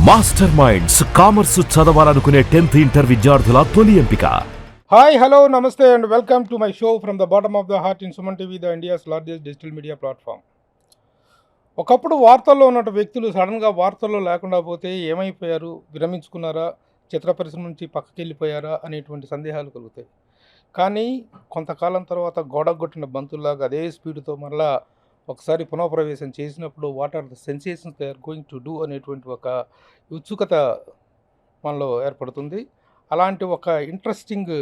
Master minds commerce చదవాలనుకునే 10th inter విద్యార్థుల తొలి ఎంపిక. హాయ్ హలో నమస్తే and welcome to my show from the bottom of the heart in Suman TV, the India's largest digital media platform. ఒకప్పుడు వార్తల్లో ఉన్న వ్యక్తులు సడన్గా వార్తల్లో లేకుండా పోతే ఏమైపోయారు, విరమించుకున్నారా, చిత్ర పరిశ్రమ నుంచి పక్కకి వెళ్ళిపోయారా అనేటువంటి సందేహాలు కలుగుతాయి. కానీ కొంతకాలం తర్వాత గోడగొట్టిన బంతుల్లాగా అదే స్పీడ్తో మరలా ఒకసారి పునఃప్రవేశం చేసినప్పుడు what are the sensations they are going to do అనేటువంటి ఒక ఉత్సుకత మనలో ఏర్పడుతుంది. అలాంటి ఒక ఇంట్రెస్టింగ్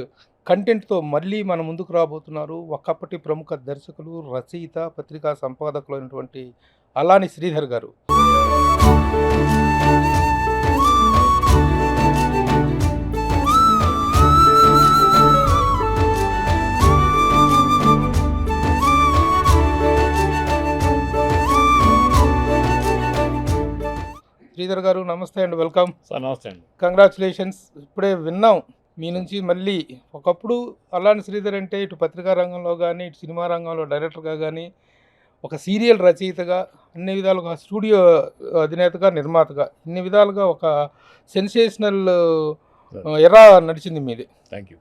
కంటెంట్తో మళ్ళీ మన ముందుకు రాబోతున్నారు ఒకప్పటి ప్రముఖ దర్శకులు, రచయిత, పత్రికా సంపాదకులు అయినటువంటి అల్లాని శ్రీధర్ గారు. శ్రీధర్ గారు నమస్తే అండ్ వెల్కమ్. సార్ నమస్తే అండి. కంగ్రాచులేషన్స్. ఇప్పుడే విన్నాం మీ నుంచి మళ్ళీ. ఒకప్పుడు అల్లాని శ్రీధర్ అంటే ఇటు పత్రికా రంగంలో కానీ, ఇటు సినిమా రంగంలో డైరెక్టర్గా కానీ, ఒక సీరియల్ రచయితగా, అన్ని విధాలుగా స్టూడియో అధినేతగా, నిర్మాతగా, ఇన్ని విధాలుగా ఒక సెన్సేషనల్ ఎరా నడిచింది మీది. Thank you.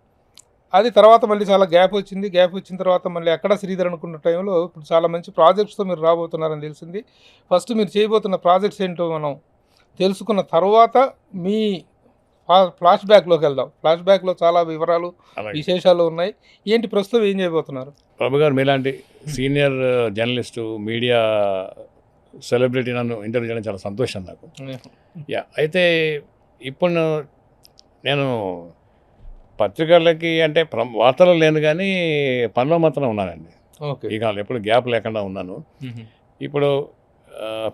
అది తర్వాత మళ్ళీ చాలా గ్యాప్ వచ్చింది. గ్యాప్ వచ్చిన తర్వాత మళ్ళీ ఎక్కడ శ్రీధర్ అనుకున్న టైంలో ఇప్పుడు చాలా మంచి ప్రాజెక్ట్స్తో మీరు రాబోతున్నారని తెలిసింది. ఫస్ట్ మీరు చేయబోతున్న ప్రాజెక్ట్స్ ఏంటో మనం తెలుసుకున్న తర్వాత మీ ఫ్లాష్ బ్యాక్లోకి వెళ్దాం. ఫ్లాష్ బ్యాక్లో చాలా వివరాలు, విశేషాలు ఉన్నాయి. ఏంటి ప్రస్తుతం ఏం చేయబోతున్నారు? ప్రభు గారు మీలాంటి సీనియర్ జర్నలిస్టు, మీడియా సెలబ్రిటీ నన్ను ఇంటర్వ్యూ చేయడం చాలా సంతోషం నాకు. అయితే ఇప్పుడు నేను పత్రికలకి అంటే వార్తలు లేను కానీ పనిలో మాత్రం ఉన్నానండి. ఈ కాలం ఎప్పుడు గ్యాప్ లేకుండా ఉన్నాను. ఇప్పుడు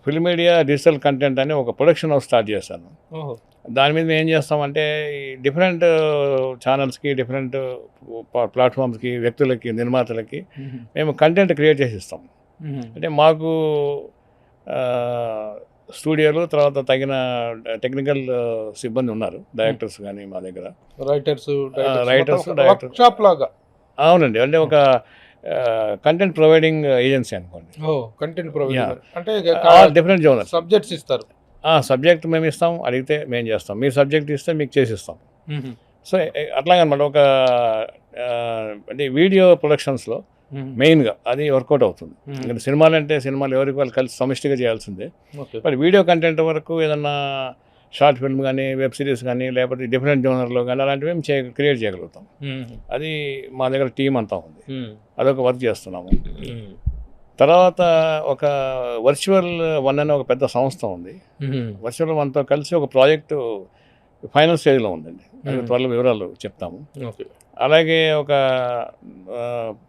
ఫిల్మ్ మీడియా డిజిటల్ కంటెంట్ అని ఒక ప్రొడక్షన్ హౌస్ స్టార్ట్ చేశాను. దాని మీద మేము ఏం చేస్తామంటే డిఫరెంట్ ఛానల్స్కి, డిఫరెంట్ ప్లాట్ఫామ్స్కి, వ్యక్తులకి, నిర్మాతలకి మేము కంటెంట్ క్రియేట్ చేసి ఇస్తాం. అంటే మాకు స్టూడియోలు, తర్వాత తగిన టెక్నికల్ సిబ్బంది ఉన్నారు, డైరెక్టర్స్ కానీ మా దగ్గర, రైటర్స్, డైరెక్టర్స్ లాగా. అవునండి, అంటే ఒక కంటెంట్ ప్రొవైడింగ్ ఏజెన్సీ అనుకోండి. కంటెంట్ ప్రొవైడర్ అంటే డిఫరెంట్ జోనర్ సబ్జెక్ట్స్ ఇస్తారు. సబ్జెక్ట్ మేము ఇస్తాం, అడిగితే మేము చేస్తాం. మీ సబ్జెక్ట్ ఇస్తే మీకు చేసిస్తాం. సో అట్లాగనమాట. ఒక అంటే వీడియో ప్రొడక్షన్స్లో మెయిన్గా అది వర్కౌట్ అవుతుంది. ఎందుకంటే సినిమాలు అంటే సినిమాలు ఎవరికి వాళ్ళు కలిసి సమిష్టిగా చేయాల్సిందే. బట్ వీడియో కంటెంట్ వరకు ఏదన్నా షార్ట్ ఫిల్మ్ కానీ, వెబ్ సిరీస్ కానీ, లేకపోతే డిఫరెంట్ జోనర్లో కానీ అలాంటివి మేము క్రియేట్ చేయగలుగుతాం. అది మా దగ్గర టీం అంతా ఉంది, అదొక వర్క్ చేస్తున్నాము. తర్వాత ఒక వర్చువల్ వన్ అనే ఒక పెద్ద సంస్థ ఉంది. వర్చువల్ వన్తో కలిసి ఒక ప్రాజెక్టు ఫైనల్ స్టేజ్లో ఉందండి. అది త్వరలో వివరాలు చెప్తాము. అలాగే ఒక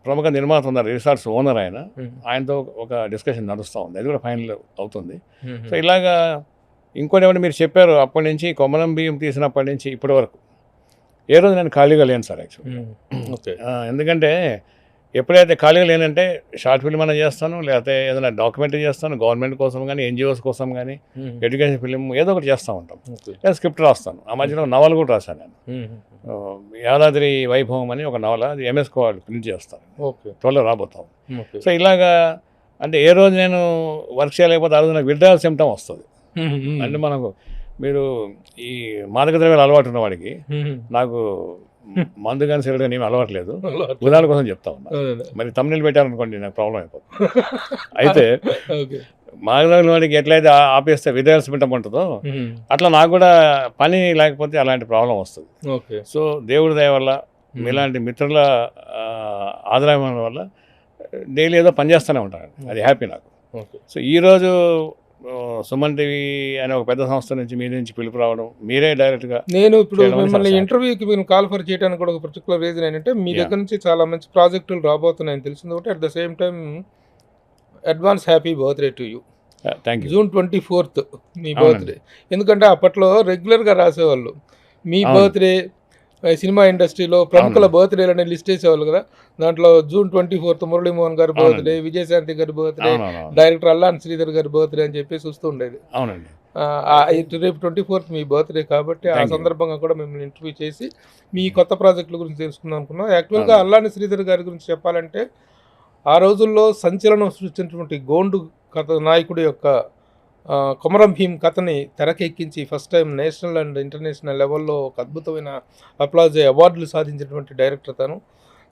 ప్రముఖ నిర్మాత ఉన్నారు, రిసార్ట్స్ ఓనర్ ఆయనతో ఒక డిస్కషన్ నడుస్తూ ఉంది. అది కూడా ఫైనల్ అవుతుంది. సో ఇలాగా ఇంకోటి ఏమంటే మీరు చెప్పారు, అప్పటి నుంచి కొమరం బియ్యం తీసినప్పటి నుంచి ఇప్పటి వరకు ఏ రోజు నేను ఖాళీగా లేను సార్ యాక్చువల్లీ. ఎందుకంటే ఎప్పుడైతే ఖాళీగా లేనంటే షార్ట్ ఫిల్మ్ అయినా చేస్తాను, లేకపోతే ఏదైనా డాక్యుమెంటరీ చేస్తాను, గవర్నమెంట్ కోసం కానీ, ఎన్జిఓస్ కోసం కానీ, ఎడ్యుకేషన్ ఫిల్మ్ ఏదో ఒకటి చేస్తూ ఉంటాం. లేదా స్క్రిప్ట్ రాస్తాను. ఆ మధ్యలో నవల కూడా రాశాను నేను. యాదాద్రి వైభవం అని ఒక నవల, అది ఎంఎస్కో వాళ్ళు ప్రింట్ చేస్తాను, త్వరలో రాబోతాం. సో ఇలాగా అంటే ఏ రోజు నేను వర్క్ చేయలేకపోతే ఆ రోజు నాకు విడ్రాయల్ సిమ్టమ్ వస్తుంది. అంటే మనకు మీరు ఈ మాదక ద్రవ్యాలు అలవాటు ఉన్న వాడికి, నాకు మందు కానీ సిగరెట్ కానీ ఏమి అలవాట్లేదు, ఉదాహరణ కోసం చెప్తా ఉన్నా. మరి తమ్ముళ్ళు పెట్టారనుకోండి నాకు ప్రాబ్లం అయిపోతుంది. అయితే మాదక ద్రవ్యాల వాడికి ఎట్లయితే ఆపేస్తే విడ్రాయల్ సిమ్టమ్ ఉంటుందో అట్లా నాకు కూడా పని లేకపోతే అలాంటి ప్రాబ్లం వస్తుంది. సో దేవుడి దయ వల్ల, మీలాంటి మిత్రుల ఆదాయం వల్ల డైలీ ఏదో పని చేస్తూనే ఉంటాను. అది హ్యాపీ నాకు. సో ఈరోజు సుమన్ టీవీ అనే ఒక పెద్ద సంస్థ నుంచి మీ నుంచి పిలుపు రావడం, మీరే డైరెక్ట్గా నేను ఇప్పుడు మిమ్మల్ని ఇంటర్వ్యూకి మీరు కాల్ఫర్ చేయడానికి కూడా ఒక పర్టికులర్ రీజన్ ఏంటంటే మీ దగ్గర నుంచి చాలా మంచి ప్రాజెక్టులు రాబోతున్నాయని తెలిసింది ఒకటి. At the same time advance happy birthday to you. Thank you. June 24 me birthday. ఎందుకంటే అప్పట్లో రెగ్యులర్గా రాసేవాళ్ళు మీ బర్త్డే, సినిమా ఇండస్ట్రీలో ప్రముఖుల బర్త్డేలని లిస్ట్ వేసేవాళ్ళు కదా. దాంట్లో జూన్ 24 మురళీమోహన్ గారి బర్త్డే, విజయశాంతి గారి బర్త్డే, డైరెక్టర్ అల్లాని శ్రీధర్ గారి బర్త్డే అని చెప్పేసి వస్తూ ఉండేది. అవునండి. రేపు 24 మీ బర్త్డే కాబట్టి ఆ సందర్భంగా కూడా మిమ్మల్ని ఇంటర్వ్యూ చేసి మీ కొత్త ప్రాజెక్టుల గురించి తెలుసుకుందాం అనుకున్నాం. యాక్చువల్గా అల్లాని శ్రీధర్ గారి గురించి చెప్పాలంటే ఆ రోజుల్లో సంచలనం సృష్టించినటువంటి గోండు కథ నాయకుడి యొక్క కొమరం భీమ్ కథని తెరకెక్కించి first time national and international లెవెల్లో ఒక అద్భుతమైన అవార్డులు సాధించినటువంటి డైరెక్టర్ తను.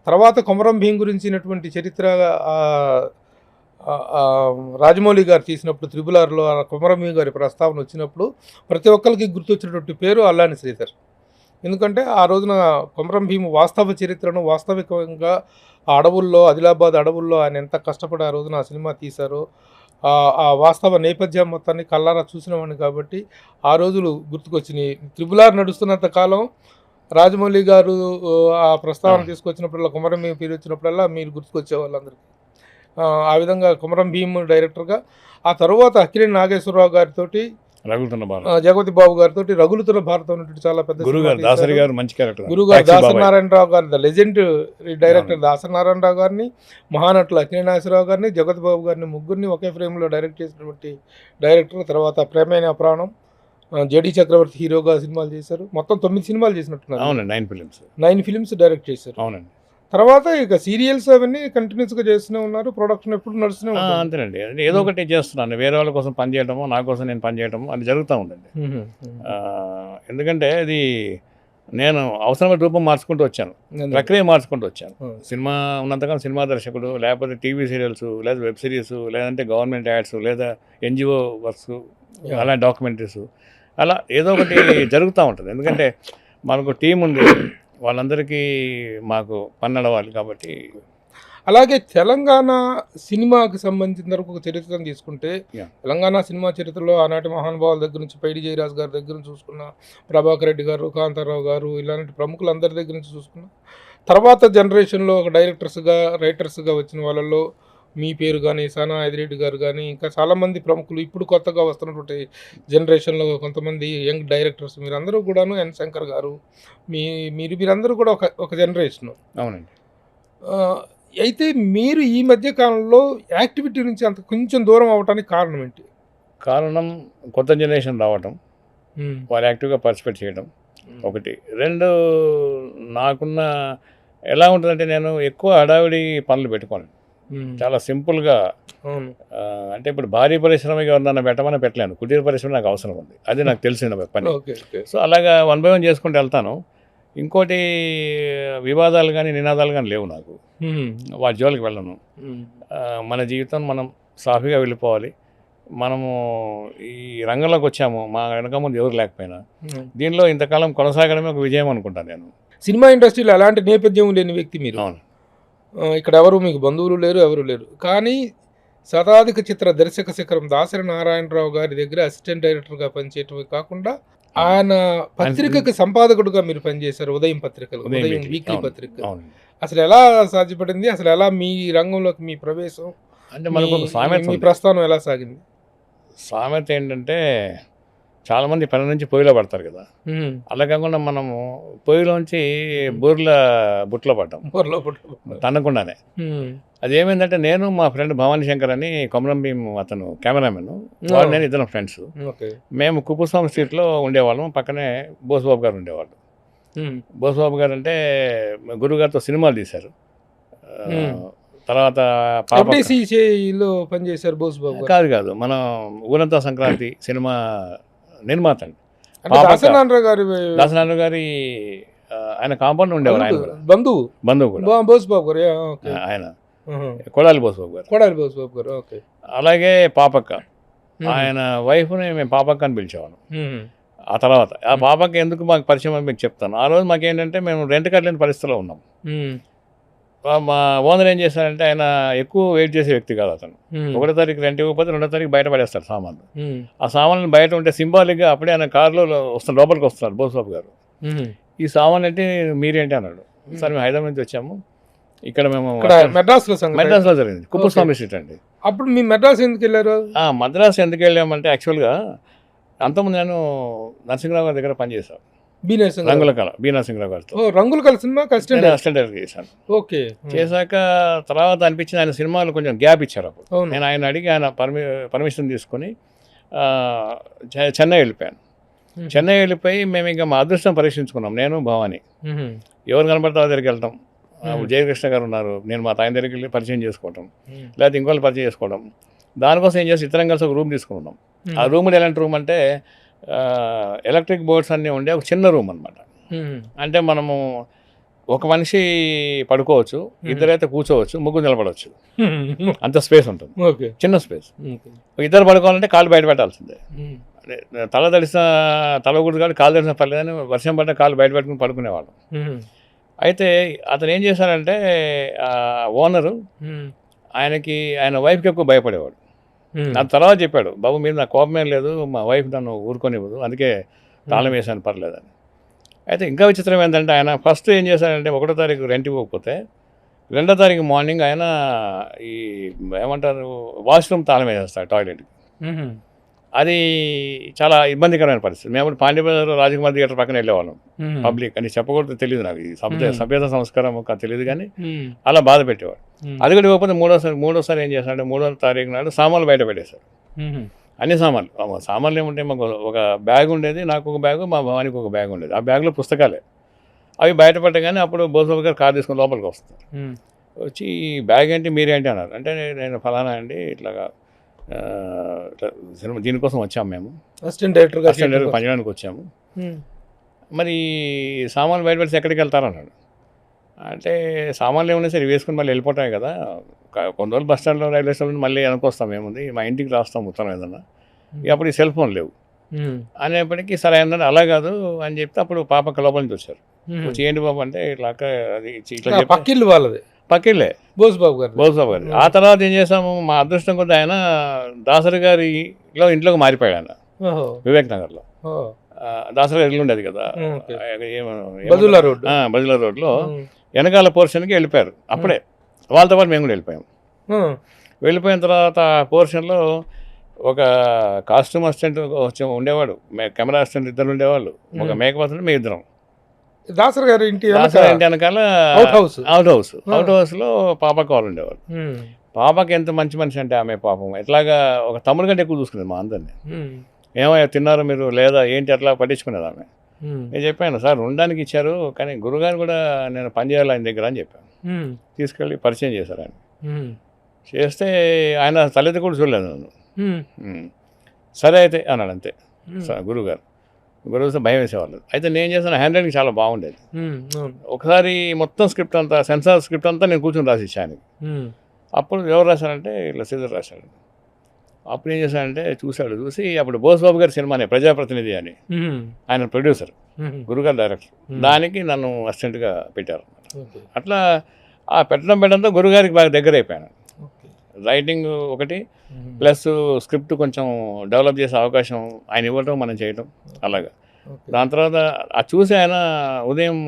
తర్వాత కొమరం భీమ్ గురించినటువంటి చరిత్ర రాజమౌళి గారు తీసినప్పుడు త్రిబుల్-ఆర్‌లో కొమరం భీమ్ గారి ప్రస్తావన వచ్చినప్పుడు ప్రతి ఒక్కరికి గుర్తొచ్చినటువంటి పేరు అల్లాని శ్రీధర్. ఎందుకంటే ఆ రోజున కొమరం భీమ్ వాస్తవ చరిత్రను వాస్తవికంగా ఆ అడవుల్లో, ఆదిలాబాద్ అడవుల్లో ఆయన ఎంత కష్టపడి ఆ రోజున ఆ సినిమా తీశారో, ఆ వాస్తవ నేపథ్యం మొత్తాన్ని కళ్ళారా చూసినవాడిని కాబట్టి ఆ రోజులు గుర్తుకొచ్చినాయి. త్రిబుల్-ఆర్ నడుస్తున్నంత కాలం రాజమౌళి గారు ఆ ప్రస్తావన తీసుకొచ్చినప్పుడల్లా, కొమరం భీమ్ పేరు వచ్చినప్పుడల్లా మీరు గుర్తుకొచ్చేవాళ్ళు అందరికీ. ఆ విధంగా కొమరం భీమ్ డైరెక్టర్గా, ఆ తర్వాత అక్కినేని నాగేశ్వరరావు గారితోటి, జగపతి బాబు గారితో రగులుతున్న భారతం అనేటువంటి చాలా పెద్ద గురుగారు దాసరి గారు మంచి క్యారెక్టర్, గురుగారు దాసరి నారాయణరావు గారు, the legend director Dasari Narayanarao గారిని, మహానటులు అక్కినేని నాగేశ్వరరావు గారిని, జగపతి బాబు గారిని ముగ్గురిని ఒకే ఫ్రేమ్లో డైరెక్ట్ చేసినటువంటి డైరెక్టర్. తర్వాత ప్రేమైన ప్రాణం, జేడి చక్రవర్తి హీరోగా సినిమాలు చేశారు. మొత్తం 9 సినిమాలు చేసినట్టున్నారు. అవునండి, 9 ఫిలిమ్స్ డైరెక్ట్ చేశారు. అవునండి. తర్వాత ఇక సీరియల్స్ అవన్నీ కంటిన్యూస్గా చేస్తూనే ఉన్నారు. ప్రొడక్షన్ ఎప్పుడు నడుస్తూనే ఉంటుంది. అంతేనండి, ఏదో ఒకటి చేస్తున్నాను. వేరే వాళ్ళ కోసం పని చేయడము, నా కోసం నేను పని చేయడము అది జరుగుతూ ఉందండి. ఎందుకంటే ఇది నేను అవసరమైన రూపం మార్చుకుంటూ వచ్చాను, ప్రక్రియ మార్చుకుంటూ వచ్చాను. సినిమా ఉన్నంతకాలం సినిమా దర్శకుడు, లేకపోతే టీవీ సీరియల్స్, లేదా వెబ్ సిరీస్, లేదంటే గవర్నమెంట్ యాడ్స్, లేదా ఎన్జిఓ వర్క్స్, అలా డాక్యుమెంటరీస్, అలా ఏదో ఒకటి జరుగుతూ ఉంటుంది. ఎందుకంటే మనకు టీం ఉంది, వాళ్ళందరికీ మాకు పన్నడవాలి కాబట్టి. అలాగే తెలంగాణ సినిమాకి సంబంధించిన వరకు ఒక చరిత్రను తీసుకుంటే, తెలంగాణ సినిమా చరిత్రలో ఆనాటి మహానుభావుల దగ్గర నుంచి పైడి జయరాజ్ గారి దగ్గర నుంచి చూసుకున్న, ప్రభాకర్ రెడ్డి గారు, కాంతారావు గారు, ఇలాంటి ప్రముఖులందరి దగ్గర నుంచి చూసుకున్న, తర్వాత జనరేషన్లో ఒక డైరెక్టర్స్గా, రైటర్స్గా వచ్చిన వాళ్ళల్లో మీ పేరు కానీ, సానా ఐదిరెడ్డి గారు కానీ, ఇంకా చాలామంది ప్రముఖులు, ఇప్పుడు కొత్తగా వస్తున్నటువంటి జనరేషన్లో కొంతమంది యంగ్ డైరెక్టర్స్, మీరందరూ కూడాను, ఎన్ శంకర్ గారు, మీరందరూ కూడా ఒక జనరేషను. అవునండి. అయితే మీరు ఈ మధ్య కాలంలో యాక్టివిటీ నుంచి అంత కొంచెం దూరం అవ్వడానికి కారణం ఏంటి? కారణం కొత్త జనరేషన్ రావటం, వాళ్ళు యాక్టివ్గా పార్టిసిపేట్ చేయడం ఒకటి. 2, నాకున్న ఎలా ఉంటుందంటే, నేను ఎక్కువ హడావిడి పనులు పెట్టుకోను. చాలా సింపుల్గా, అంటే ఇప్పుడు భారీ పరిశ్రమగా ఉందన్న పెట్టమని పెట్టలేను. కుటీర పరిశ్రమ నాకు అవసరం ఉంది, అది నాకు తెలిసిన పని. సో అలాగా 1 by 1 చేసుకుంటూ వెళ్తాను. ఇంకోటి, వివాదాలు కానీ నినాదాలు కానీ లేవు నాకు, వాటి జోలికి వెళ్ళను. మన జీవితం మనం సాఫీగా వెళ్ళిపోవాలి. మనము ఈ రంగంలోకి వచ్చాము, మా వెనక ముందు ఎవరు లేకపోయినా దీనిలో ఇంతకాలం కొనసాగడమే ఒక విజయం అనుకుంటాను నేను. సినిమా ఇండస్ట్రీలో ఎలాంటి నేపథ్యం లేని వ్యక్తి మీరు. అవును, ఇక్కడ ఎవరు మీకు బంధువులు లేరు, ఎవరు లేరు. కానీ శతాధిక చిత్ర దర్శక శిఖరం దాసరి నారాయణరావు గారి దగ్గర అసిస్టెంట్ డైరెక్టర్గా పనిచేయటమే కాకుండా, ఆయన పత్రికకి సంపాదకుడుగా మీరు పనిచేశారు. ఉదయం పత్రికలు, ఉదయం వీక్లీ పత్రిక. అసలు ఎలా సాధ్యపడింది? అసలు ఎలా మీ రంగంలోకి మీ ప్రవేశం, అంటే మనకు ఒక సామెత, మీ ప్రస్థానం ఎలా సాగింది? సామెత ఏంటంటే, చాలామంది పని నుంచి పొయ్యిలో పడతారు కదా, అలా కాకుండా మనము పొయ్యిలోంచి బుట్టలో పడ్డాం, తన్నకుండానే. అదేమైందంటే, నేను మా ఫ్రెండ్ భవానీ శంకర్ అని కొమరం భీమ్, అతను కెమెరామెన్, వాడు నేను ఇద్దరు ఫ్రెండ్స్. మేము కుప్పస్వామి స్ట్రీట్లో ఉండేవాళ్ళం, పక్కనే బోసుబాబు గారు ఉండేవాళ్ళు. బోసుబాబు గారు అంటే గురుగారితో సినిమాలు తీశారు. తర్వాత పనిచేశారు బోసుబాబు కాదు, మన ఊరంతా సంక్రాంతి సినిమా నిర్మాత అండి. దాసనారాయణ గారి ఆయన కాంపౌండ్ ఉండేవారు, ఆయన బంధువు కూడా బోసుబాబు గారు. ఆయన కొడాలి బోసుబాబు గారు. అలాగే పాపక్క, ఆయన వైఫ్ని మేము పాపక్క అని పిలిచేవాళ్ళం. ఆ తర్వాత ఆ పాపక్క ఎందుకు మాకు పరిచయం అని మీకు చెప్తాను. ఆ రోజు మాకేంటంటే, మేము రెంట్ కట్టలేని పరిస్థితిలో ఉన్నాం. మా ఓనర్ ఏం చేశారంటే, ఆయన ఎక్కువ వెయిట్ చేసే వ్యక్తి కాదు అతను. 1వ తారీఖు రెంట్ ఇవ్వకపోతే 2వ తారీఖు బయట పడేస్తారు సామాన్లు. ఆ సామాన్లు బయట ఉంటే సింబాలిక్గా అప్పుడే ఆయన కారులో వస్తున్నారు, లోపలికి వస్తున్నారు బోసుబాబు గారు. ఈ సామాన్లు అంటే మీరేంటి అన్నాడు. సార్ మేము హైదరాబాద్ నుంచి వచ్చాము, ఇక్కడ మేము మెడ్రాస్లో జరిగింది, కుప్పస్వామి స్ట్రీట్ అండి. అప్పుడు మీ మెడ్రాస్ ఎందుకు వెళ్ళారు? మద్రాసు ఎందుకు వెళ్ళామంటే, యాక్చువల్గా అంతకుముందు నేను నరసింహరావు గారి దగ్గర పనిచేశాను, రంగుల కళ, బి నరసింహరావు గారితో. రంగుల కళ సినిమాకి అసిస్టెంట్ చేశాను. చేశాక తర్వాత అనిపించింది, ఆయన సినిమాలు కొంచెం గ్యాప్ ఇచ్చారు. అప్పుడు నేను ఆయన అడిగి, ఆయన పర్మిషన్ తీసుకొని చెన్నై వెళ్ళిపోయాను. చెన్నై వెళ్ళిపోయి మేము ఇంకా మా అదృష్టం పరీక్షించుకున్నాం, నేను భవాని. ఎవరు కనపడతా దగ్గరికి వెళ్తాం. జయకృష్ణ గారు ఉన్నారు, నేను మా తాయిన దగ్గరికి వెళ్ళి పరిచయం చేసుకోవటం, లేకపోతే ఇంకోళ్ళు పరిచయం చేసుకోవడం. దానికోసం ఏం చేసి ఇద్దరం కలిసి ఒక రూమ్ తీసుకున్నాం. ఆ రూమ్ ఎలాంటి రూమ్ అంటే ఎలక్ట్రిక్ బోర్డ్స్ అన్నీ ఉండే ఒక చిన్న రూమ్ అనమాట. అంటే మనము ఒక మనిషి పడుకోవచ్చు, ఇద్దరైతే కూర్చోవచ్చు, ముగ్గురు నిలబడవచ్చు, అంత స్పేస్ ఉంటుంది, చిన్న స్పేస్. ఇద్దరు పడుకోవాలంటే కాళ్ళు బయట పెట్టాల్సిందే. తల తడిసిన తల గుడి కానీ కాలు తడిసిన పర్లేదని వర్షం పడ్డ కాళ్ళు బయట పెట్టుకుని పడుకునేవాళ్ళం. అయితే అతను ఏం చేశాడంటే ఓనరు ఆయన వైఫ్కి ఎక్కువ భయపడేవాడు. నా తర్వాత చెప్పాడు, బాబు మీరు నా కోపమే లేదు, మా వైఫ్ నన్ను ఊరుకొనివ్వదు, అందుకే తాళం వేసాను పర్లేదని. అయితే ఇంకా విచిత్రం ఏంటంటే ఆయన ఫస్ట్ ఏం చేశాడంటే 1వ తారీఖు రెంట్ ఇవ్వకపోతే 2వ తారీఖు మార్నింగ్ ఆయన ఈ ఏమంటారు వాష్రూమ్ తాళం వేసేస్తాడు టాయిలెట్కి. అది చాలా ఇబ్బందికరమైన పరిస్థితి. మేము అప్పుడు పాండ్యబజార్ రాజకుమార్ థియేటర్ పక్కన వెళ్ళేవాళ్ళం. పబ్లిక్ అని చెప్పకూడదు, తెలియదు నాకు ఈ సభ్యత సంస్కారం తెలియదు, కానీ అలా బాధ పెట్టేవాడు. అది కూడా ఇవ్వకపోతే మూడోసారి ఏం చేశాడు, 3వ తారీఖు నాడు సామాన్లు బయట పెట్టేశాడు. అన్ని సామాన్లు ఏముంటే మాకు ఒక బ్యాగ్ ఉండేది, నాకు ఒక బ్యాగు, మా భవానికి ఒక బ్యాగ్ ఉండేది. ఆ బ్యాగ్లో పుస్తకాలే. అవి బయటపడగానే అప్పుడు బోసుబాబు గారు కారు తీసుకుని లోపలికి వస్తారు. వచ్చి ఈ బ్యాగ్ ఏంటి మీరేంటి అన్నారు. అంటే నేను ఫలానా అండి, ఇట్లా సినిమా దీనికోసం వచ్చాము, మేము అసిస్టెంట్ డైరెక్టర్గా పనిచేయడానికి వచ్చాము, మరి సామాన్లు బయట పెడితే ఎక్కడికి వెళ్తారన్నాడు. అంటే సామాన్లు ఏమన్నా సరే వేసుకుని మళ్ళీ వెళ్ళిపోతాయి కదా, కొన్ని రోజులు బస్ స్టాండ్లో రైల్వే స్టేషన్ మళ్ళీ వెనకొస్తాం, ఏముంది మా ఇంటికి రాస్తాం ఉత్తరం ఏదన్నా. అప్పుడు ఈ సెల్ ఫోన్ లేవు అనేప్పటికీ సరే ఏంటంటే అలా కాదు అని చెప్తే అప్పుడు పాప లోపల నుంచి వచ్చారు. వచ్చి ఏంటి బాబు అంటే ఇట్లా అది ఇట్లా పక్కిల్లు వాళ్ళది, పక్కిళ్ళే బోసుబాబు గారు. ఆ తర్వాత ఏం చేసాము, మా అదృష్టం కొద్ది ఆయన దాసరి గారిలో ఇంట్లోకి మారిపోయాడు. ఆయన వివేక్ నగర్లో దాసరి గారి ఇల్లు ఉండేది కదా, బజులా రోడ్లో వెనకాల పోర్షన్కి వెళ్ళిపోయారు. అప్పుడే వాళ్ళతో పాటు మేము కూడా వెళ్ళిపోయాము. వెళ్ళిపోయిన తర్వాత పోర్షన్లో ఒక కాస్ట్యూమ్ అసిస్టెంట్ ఉండేవాడు, కెమెరా అసిస్టెంట్ ఇద్దరు ఉండేవాళ్ళు, ఒక మేకప్ అసిస్టెంట్ మేము ఇద్దరం. దాసరి గారి ఇంటి వెనకాల అవుట్ హౌస్లో పాపకు వాళ్ళు ఉండేవాళ్ళు. పాపకి ఎంత మంచి మనిషి అంటే ఆమె పాపం ఎట్లాగా ఒక తమ్ముడు కంటే ఎక్కువ చూసుకునేది మా అందరినీ. ఏమయ్యా తిన్నారు మీరు లేదా ఏంటి అట్లా పట్టించుకునేది ఆమె. నేను చెప్పాను, సార్ ఉండడానికి ఇచ్చారు, కానీ గురుగారు కూడా నేను పనిచేయాలి ఆయన దగ్గర అని చెప్పాను. తీసుకెళ్ళి పరిచయం చేశారు ఆయన. చేస్తే ఆయన తల్లిదండ్రులు కూడా చూడలేదు నన్ను. సరే అయితే అన్నాడు అంతే. గురువు భయం వేసేవాళ్ళు. అయితే నేను చేసిన హ్యాండ్ రైటింగ్ చాలా బాగుండేది. ఒకసారి మొత్తం స్క్రిప్ట్ అంతా సెన్సార్ స్క్రిప్ట్ అంతా నేను కూర్చొని రాసిచ్చా ఆయనకి. అప్పుడు ఎవరు రాశారంటే ఇట్లా శ్రీధర్ రాశాడు. అప్పుడు ఏం చేశాడంటే చూసి అప్పుడు బోసుబాబు గారి సినిమానే ప్రజాప్రతినిధి అని, ఆయన ప్రొడ్యూసర్, గురుగారు డైరెక్టర్, దానికి నన్ను అసిస్టెంట్గా పెట్టారు. అట్లా ఆ పెట్టడంతో గురుగారికి బాగా దగ్గర అయిపోయాను. రైటింగ్ ఒకటి ప్లస్ స్క్రిప్ట్ కొంచెం డెవలప్ చేసే అవకాశం ఆయన ఇవ్వటం, మనం చేయటం అలాగా. దాని తర్వాత అది చూసి ఆయన ఉదయం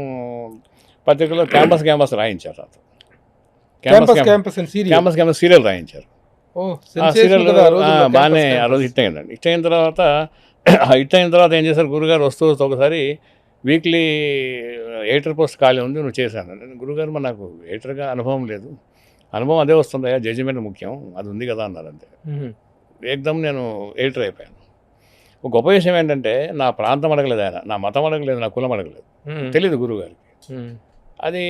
పత్రికలో క్యాంపస్ రాయించారు. క్యాంపస్ సీరియల్ రాయించారు. సీరియల్ బాగానే ఆ రోజు హిట్ అయిందండి. హిట్ అయిన తర్వాత ఏం చేశారు, గురుగారు వస్తూ ఒకసారి వీక్లీ ఎడిటర్ పోస్ట్ ఖాళీ ఉంది, నువ్వు చేశాను. గురుగారు మరి నాకు ఎడిటర్గా అనుభవం లేదు, అనుభవం అదే వస్తుందయ్యా, జడ్జిమెంట్ ముఖ్యం, అది ఉంది కదా అన్నారు. అంతే ఏకదమ్ నేను ఎడిటర్ అయిపోయాను. ఒక గొప్ప విషయం ఏంటంటే నా ప్రాంతం అడగలేదు ఆయన, నా మతం అడగలేదు, నా కులం అడగలేదు, తెలియదు గురువుగారికి. అది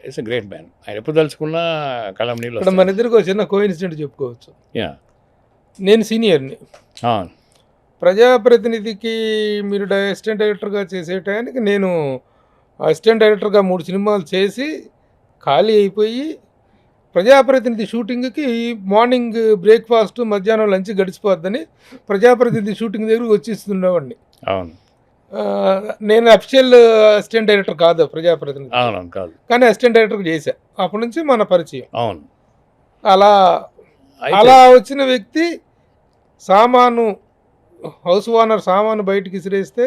ఇట్స్ ఎ గ్రేట్ మ్యాన్. ఆయన ఎప్పుడు తలుచుకున్నా కళ్ళం నీళ్ళు. మన ఇద్దరికి ఒక చిన్న కోఇన్సిడెంట్ చెప్పుకోవచ్చు. నేను సీనియర్ని, ప్రజాప్రతినిధికి మీరు అసిస్టెంట్ డైరెక్టర్గా చేసే టైంకి నేను అసిస్టెంట్ డైరెక్టర్గా 3 సినిమాలు చేసి ఖాళీ అయిపోయి ప్రజాప్రతినిధి షూటింగ్కి మార్నింగ్ బ్రేక్ఫాస్ట్ మధ్యాహ్నం లంచ్ గడిచిపోద్దని ప్రజాప్రతినిధి షూటింగ్ దగ్గరకు వచ్చిస్తుండేవాడిని. అవును, నేను అఫీషియల్ అసిస్టెంట్ డైరెక్టర్ కాదు ప్రజాప్రతినిధి, కాదు, కానీ అసిస్టెంట్ డైరెక్టర్ చేశా. అప్పటి నుంచి మన పరిచయం. అవును, అలా వచ్చిన వ్యక్తి సామాను హౌస్ ఓనర్ సామాను బయటకి విసిరేస్తే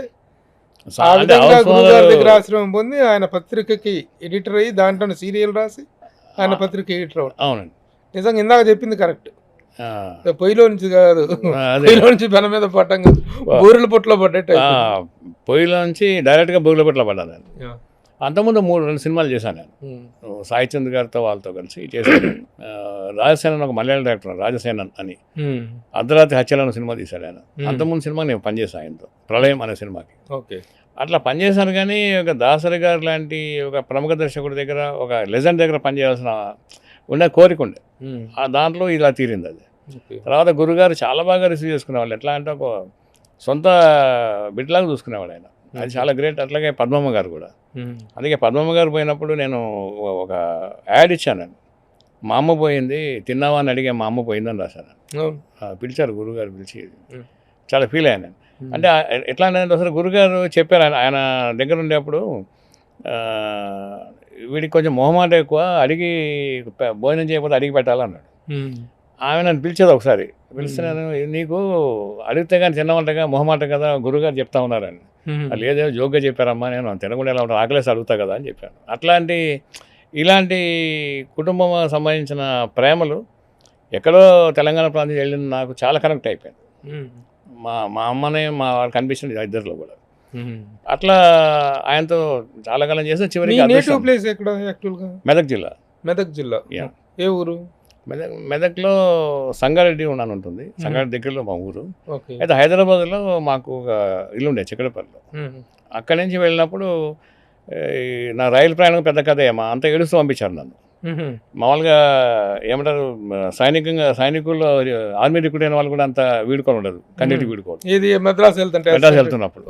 ఆ విధంగా గురుగారి దగ్గర ఆశ్రమం పొంది ఆయన పత్రికకి ఎడిటర్ అయ్యి దాంట్లో సీరియల్ రాసి ఆయన పత్రిక ఎడిటర్ అవుతాడు. అవునండి, నిజంగా ఇందాక చెప్పింది కరెక్ట్. పొయ్యిలో నుంచి కాదు, పొయ్యిలో నుంచి పెన మీద పట్టం కాదు, బూరెల పొట్లో పడ్డట్టు. పొయ్యిలో నుంచి డైరెక్ట్గా బూరెల పొట్లో పడ్డాను. అంతకుముందు 2 సినిమాలు చేశాను నేను సాయి చంద్ గారితో, వాళ్ళతో కలిసి చేశాను. రాజసేనన్ ఒక మలయాళ డైరెక్టర్ రాజసేనన్ అని, అర్ధరాత్రి హత్యలను సినిమా తీశాడు ఆయన. అంతకుముందు సినిమా నేను పనిచేశాను ఆయనతో, ప్రళయం అనే సినిమాకి. ఓకే, అట్లా పనిచేశాను. కానీ ఒక దాసరి గారు లాంటి ఒక ప్రముఖ దర్శకుడి దగ్గర, ఒక లెజెండ్ దగ్గర పనిచేయాల్సిన ఉండే కోరిక ఉండే, దాంట్లో ఇలా తీరింది అది. తర్వాత గురుగారు చాలా బాగా రిసీవ్ చేసుకునేవాళ్ళు. ఎట్లా అంటే ఒక సొంత బిడ్డలాగా చూసుకునేవాడు ఆయన. అది చాలా గ్రేట్. అట్లాగే పద్మమ్మ గారు కూడా. అందుకే పద్మమ్మ గారు పోయినప్పుడు నేను ఒక యాడ్ ఇచ్చాను. మా అమ్మ పోయింది, తిన్నావా అని అడిగే మా అమ్మ పోయిందని రాశాను. పిలిచారు గురుగారు, పిలిచి చాలా ఫీల్ అయ్యాను నేను. అంటే ఎట్లా అంటే అసలు గురుగారు చెప్పారు, ఆయన దగ్గర ఉండేప్పుడు వీడికి కొంచెం మొహమాట ఎక్కువ, అడిగి భోజనం చేయకపోతే అడిగి పెట్టాలన్నాడు. ఆమె నన్ను పిలిచేది ఒకసారి. పిలిస్తే నేను నీకు అడిగితే కానీ తిన్నవంటగా మొహమాట కదా గురుగారు చెప్తా ఉన్నారని. లేదే జోక్గా చెప్పారమ్మా, నేను తినకుండా ఎలా ఉంటాను, ఆకలేసి అడుగుతా కదా అని చెప్పాను. ఇలాంటి కుటుంబం సంబంధించిన ప్రేమలు ఎక్కడో తెలంగాణ ప్రాంతం వెళ్ళిన నాకు చాలా కనెక్ట్ అయిపోయింది. మా అమ్మనే మా వాళ్ళకి కనిపించింది ఇద్దరిలో కూడా. అట్లా ఆయనతో చాలా కాలం చేసిన చివరికి ప్లేస్ ఎక్కడ యాక్చువల్గా? మెదక్ జిల్లా. ఏ ఊరు? మెదక్లో సంగారెడ్డి ఉన్నాను ఉంటుంది. సంగారెడ్డి దగ్గరలో మా ఊరు. అయితే హైదరాబాద్లో మాకు ఒక ఇల్లు ఉండే చిక్కడపల్లిలో. అక్కడి నుంచి వెళ్ళినప్పుడు నా రైలు ప్రయాణం పెద్ద కథ అంతా ఏడుస్తూ పంపించారు నన్ను. మామూలుగా ఏమంటారు, సైనికుల్లో ఆర్మీ రిక్రూట్ అయిన వాళ్ళు కూడా అంత వీడుకొని ఉండదు, కన్నీటి వీడుకోవడం. ఇది మద్రాసు వెళ్తున్నప్పుడు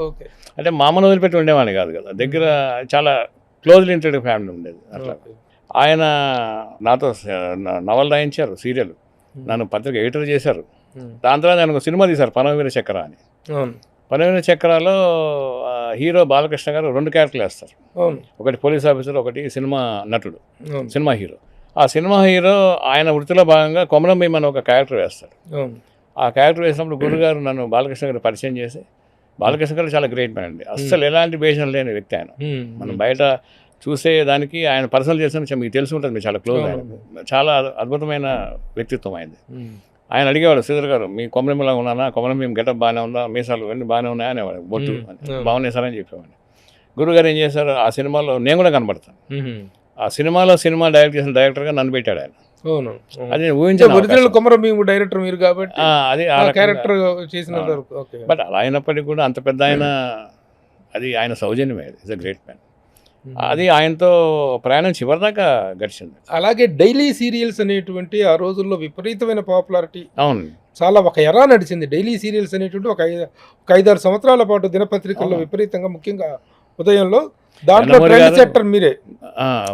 అంటే మా అమ్మను వదిలిపెట్టి ఉండేవాడిని కాదు కదా, దగ్గర చాలా క్లోజ్లీ ఇంటెడ్ ఫ్యామిలీ ఉండేది. అట్లా ఆయన నాతో నవలు రాయించారు, సీరియల్, నన్ను పత్రిక ఎడిటర్ చేశారు. దాని తర్వాత నేను ఒక సినిమా తీశారు, పనవీర చక్ర అని. పనవీర చక్రాలో హీరో బాలకృష్ణ గారు 2 క్యారెక్టర్లు వేస్తారు. ఒకటి పోలీస్ ఆఫీసర్, ఒకటి సినిమా నటుడు, సినిమా హీరో. ఆ సినిమా హీరో ఆయన వృత్తిలో భాగంగా కొమరం భీమ్ అని ఒక క్యారెక్టర్ వేస్తాడు. ఆ క్యారెక్టర్ వేసినప్పుడు గురుగారు నన్ను బాలకృష్ణ గారు పరిచయం చేసి, బాలకృష్ణ గారు చాలా గ్రేట్ మ్యాన్ అండి, అస్సలు ఎలాంటి భేషం లేని వ్యక్తి ఆయన. మనం బయట చూసే దానికి ఆయన పర్సనల్ చేసిన మీకు తెలిసి ఉంటుంది, మీరు చాలా క్లోజ్. ఆయన చాలా అద్భుతమైన వ్యక్తిత్వం అయింది. ఆయన అడిగేవాడు, శ్రీధర్ గారు మీ కొమరంలా ఉన్నానా, కొమరం భీమ్ గెటప్ బాగానే ఉందా, మీసాలు అన్నీ బాగానే ఉన్నాయా అనేవాడు. బొట్టు బాగున్నాయి సార్ అని చెప్పేవాడు. గురుగారు ఏం చేశారు, ఆ సినిమాలో నేను కూడా కనబడతాను. ఆ సినిమా డైరెక్ట్ చేసిన డైరెక్టర్గా నన్ను పెట్టాడు ఆయన. అది ఊహించాను. కొమరం భీమ్ డైరెక్టర్ మీరు కాబట్టి అది క్యారెక్టర్ చేసిన. బట్ అలా అయినప్పటికీ కూడా అంత పెద్ద ఆయన, అది ఆయన సౌజన్యమే. Is a great man. అది ఆయనతో ప్రయాణం చివరిదాకా గడిచింది. అలాగే డైలీ సీరియల్స్ అనేటువంటి ఆ రోజుల్లో విపరీతమైన పాపులారిటీ. అవును, చాలా ఒక ఎరా నడిచింది డైలీ సీరియల్స్ అనేటువంటి. ఒక 5-6 సంవత్సరాల పాటు దినపత్రికల్లో విపరీతంగా, ముఖ్యంగా ఉదయంలో. దాంట్లో ట్రెండ్ సెట్టర్ మీరే.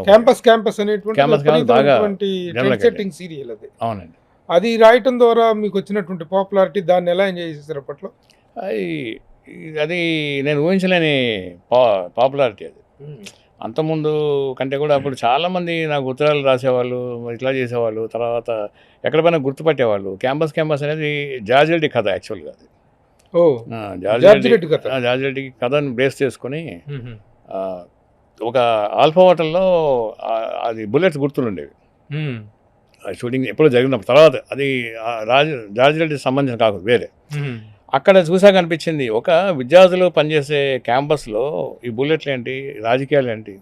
క్యాంపస్ అనేటువంటి ట్రెండ్ సెట్టింగ్ సీరియల్ అది. అవునండి. అది రాయటం ద్వారా మీకు వచ్చినటువంటి పాపులారిటీ, దాన్ని ఎలా ఎంజాయ్ చేశారు అప్పట్లో? అది నేను ఊహించలేని పాపులారిటీ. అది అంతకుముందు కంటే కూడా అప్పుడు చాలామంది నాకు ఉత్తరాలు రాసేవాళ్ళు, ఇట్లా చేసేవాళ్ళు. తర్వాత ఎక్కడ పైన గుర్తుపట్టేవాళ్ళు. క్యాంపస్ అనేది జార్జ్ రెడ్డి కథ యాక్చువల్గా. అది జార్జ్ రెడ్డి కథను బేస్ చేసుకొని ఒక ఆల్ఫా హోటల్లో అది బుల్లెట్స్ గుర్తులుండేవి. షూటింగ్ ఎప్పుడో జరిగినప్పుడు. తర్వాత అది జార్జ్ రెడ్డికి సంబంధించిన కాదు, వేరే. అక్కడ చూసాక అనిపించింది, ఒక విద్యార్థులు పనిచేసే క్యాంపస్లో ఈ బుల్లెట్లు ఏంటి, రాజకీయాలు ఏంటి.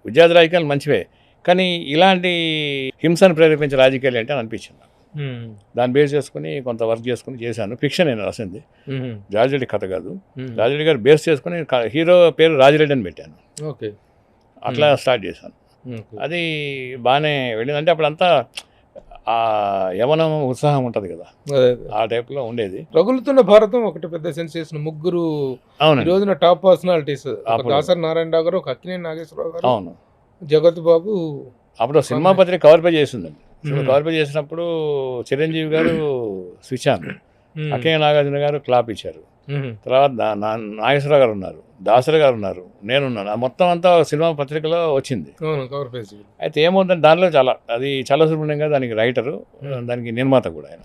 విద్యార్థి రాజకీయాలు మంచివే, కానీ ఇలాంటి హింసను ప్రేరేపించే రాజకీయాలు ఏంటి అని అనిపించింది. దాన్ని బేస్ చేసుకుని కొంత వర్క్ చేసుకుని చేశాను. ఫిక్షన్ నేను రాసింది, జార్జ్ రెడ్డి కథ కాదు. జార్జ్ రెడ్డి గారు బేస్ చేసుకుని హీరో పేరు రాజిరెడ్డి అని పెట్టాను. అట్లా స్టార్ట్ చేశాను. అది బాగానే వెళ్ళింది. అంటే అప్పుడంతా ఆ యవనం ఉత్సాహం ఉంటుంది కదా, ఆ టైప్లో ఉండేది. రగులుతున్న భారతం ఒకటి పెద్ద సెన్సేషన్. ముగ్గురు ఈ రోజున టాప్ పర్సనాలిటీస్, దాసరి నారాయణరావు గారు, అక్కినేని నాగేశ్వరరావు గారు, అవును, జగత్ బాబు. అప్పుడు సినిమా పత్రిక కవర్ పేజ్ చేసిందండి. కవర్ పేజ్ చేసినప్పుడు చిరంజీవి గారు స్విచ్ ఆన్, అక్కినేని నాగార్జున గారు క్లాప్ ఇచ్చారు. తర్వాత నాగేశ్వరరావు గారు ఉన్నారు, దాసరి గారు ఉన్నారు, నేనున్నాను. ఆ మొత్తం అంతా సినిమా పత్రికలో వచ్చింది. అయితే ఏమవుతుందంటే దానిలో అది చాలా సుబ్రహ్మణ్యంగా దానికి రైటరు, దానికి నిర్మాత కూడా ఆయన.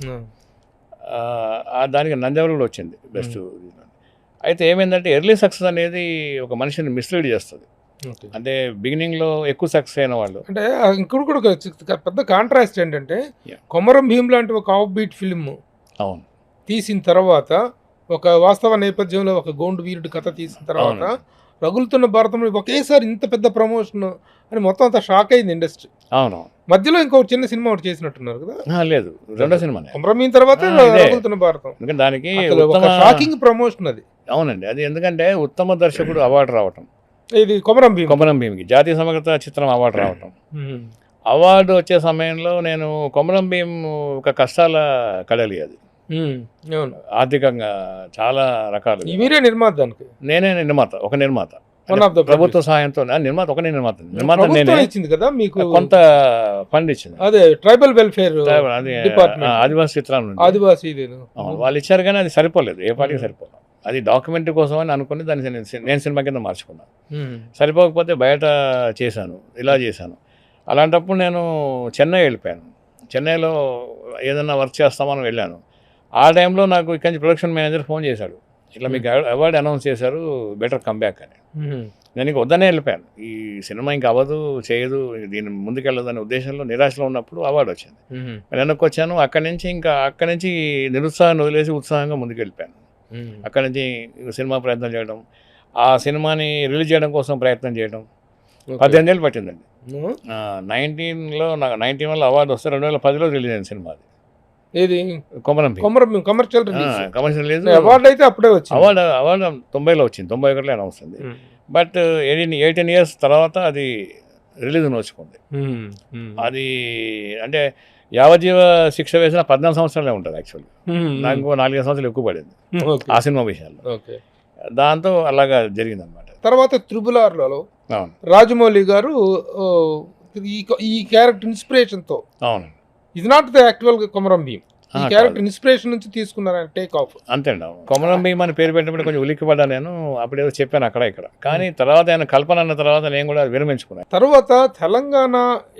దానికి నందవరం కూడా వచ్చింది బెస్ట్. అయితే ఏమైందంటే ఎర్లీ సక్సెస్ అనేది ఒక మనిషిని మిస్లీడ్ చేస్తుంది. అంటే బిగినింగ్లో ఎక్కువ సక్సెస్ అయిన వాళ్ళు. అంటే ఇంకొకటి కూడా పెద్ద కాంట్రాస్ట్ ఏంటంటే, కొమరం భీమ్ లాంటి ఒక ఆఫ్ బీట్ ఫిల్మ్ అవును తీసిన తర్వాత, ఒక వాస్తవ నేపథ్యంలో ఒక గోండు వీరుడు కథ తీసిన తర్వాత, రగులుతున్న భారతంలో ఒకేసారి ఇంత పెద్ద ప్రమోషన్ అని మొత్తం అంతా షాక్ అయింది ఇండస్ట్రీ. అవును, మధ్యలో ఇంకో చిన్న సినిమా ఒకటి చేసినట్టున్నారు కదా? లేదు, రెండో సినిమా కొమరం భీమ్ తర్వాత రగులుతున్న భారతం. దానికి షాకింగ్ ప్రమోషన్ అది. అవునండి, అది ఎందుకంటే ఉత్తమ దర్శకుడు అవార్డు రావటం, ఇది కొమరం భీమ్కి జాతీయ సమగ్రత చిత్రం అవార్డు రావటం, అవార్డు వచ్చే సమయంలో నేను కొమరం భీం ఒక కష్టాల కడలి అది. అవును. ఆర్థికంగా చాలా రకాలు. మీరే నిర్మాత దానికి? నేనే నిర్మాత, ఒక నిర్మాత. One of the ప్రభుత్వ సహాయంతో నిర్మాత, ఒకనే నిర్మాత నేనే. ప్రభుత్వం ఇచ్చింది కదా మీకు కొంత ఫండ్ ఇచ్చింది. అదే ట్రైబల్ వెల్ఫేర్ అది డిపార్ట్మెంట్, ఆదివాసీ చిత్రాల నుండి. ఆదివాసీ ఇదేను. అవును, వాళ్ళు ఇచ్చారు కానీ అది సరిపోలేదు, ఏ పార్టీకి సరిపోలేదు. అది డాక్యుమెంటరీ కోసం అని అనుకుని దాన్ని నేను సినిమా కింద మార్చుకున్నాను. సరిపోకపోతే బయట చేశాను, ఇలా చేశాను. అలాంటప్పుడు నేను చెన్నై వెళ్ళిపోయాను. చెన్నైలో ఏదైనా వర్క్ చేస్తామని వెళ్ళాను. ఆ టైంలో నాకు ఇక్కడి నుంచి ప్రొడక్షన్ మేనేజర్ ఫోన్ చేశాడు, ఇట్లా మీకు అవార్డు అనౌన్స్ చేశారు, బెటర్ కమ్బ్యాక్ అని. నేను ఇంక వద్దనే వెళ్ళిపోయాను. ఈ సినిమా ఇంకా అవ్వదు, చేయదు, దీని ముందుకెళ్ళదు అనే ఉద్దేశంలో నిరాశలో ఉన్నప్పుడు అవార్డు వచ్చింది. వెనక్కి వచ్చాను. అక్కడి నుంచి నిరుత్సాహాన్ని వదిలేసి ఉత్సాహంగా ముందుకు వెళ్ళిపోయాను. అక్కడి నుంచి సినిమా ప్రయత్నం చేయడం, ఆ సినిమాని రిలీజ్ చేయడం కోసం ప్రయత్నం చేయడం 18 ఏళ్ళు పట్టిందండి. 19 అవార్డు వస్తే 2010లో రిలీజ్ అయింది సినిమా. అది ఏది? Komaram commercial release. అవార్డు అయితే అప్పుడే వచ్చింది. అవార్డు 90లో వచ్చింది, 91లో అనౌన్స్ అయింది. బట్ 18 years తర్వాత అది రిలీజ్ నోచుకుంది. అది అంటే యావజ్జీవ శిక్ష వేసిన 14 సంవత్సరాలే ఉంటుంది యాక్చువల్గా. నాకు 4 సంవత్సరాలు ఎక్కువ పడింది ఆ సినిమా విషయాల్లో. దాంతో అలాగా జరిగింది అనమాట. తర్వాత త్రిబుల్-ఆర్లో రాజమౌళి గారు ఈ క్యారెక్టర్ ఇన్స్పిరేషన్తో, అవును, ఇది not the actual Komaram Bheem, ఈ క్యారెక్టర్ ఇన్స్పిరేషన్ నుంచి తీసుకున్నారని టేక్ ఆఫ్. అంతే అండి. కొమరం భీం అని పేరు పెట్టినప్పుడు కొంచెం ఉలిక్కిపడ్డా నేను. అప్పుడేదో చెప్పాను అక్కడ ఇక్కడ, కానీ తర్వాత ఆయన కల్పన అన్న తర్వాత నేను కూడా విరమించుకున్నాను. తర్వాత తెలంగాణ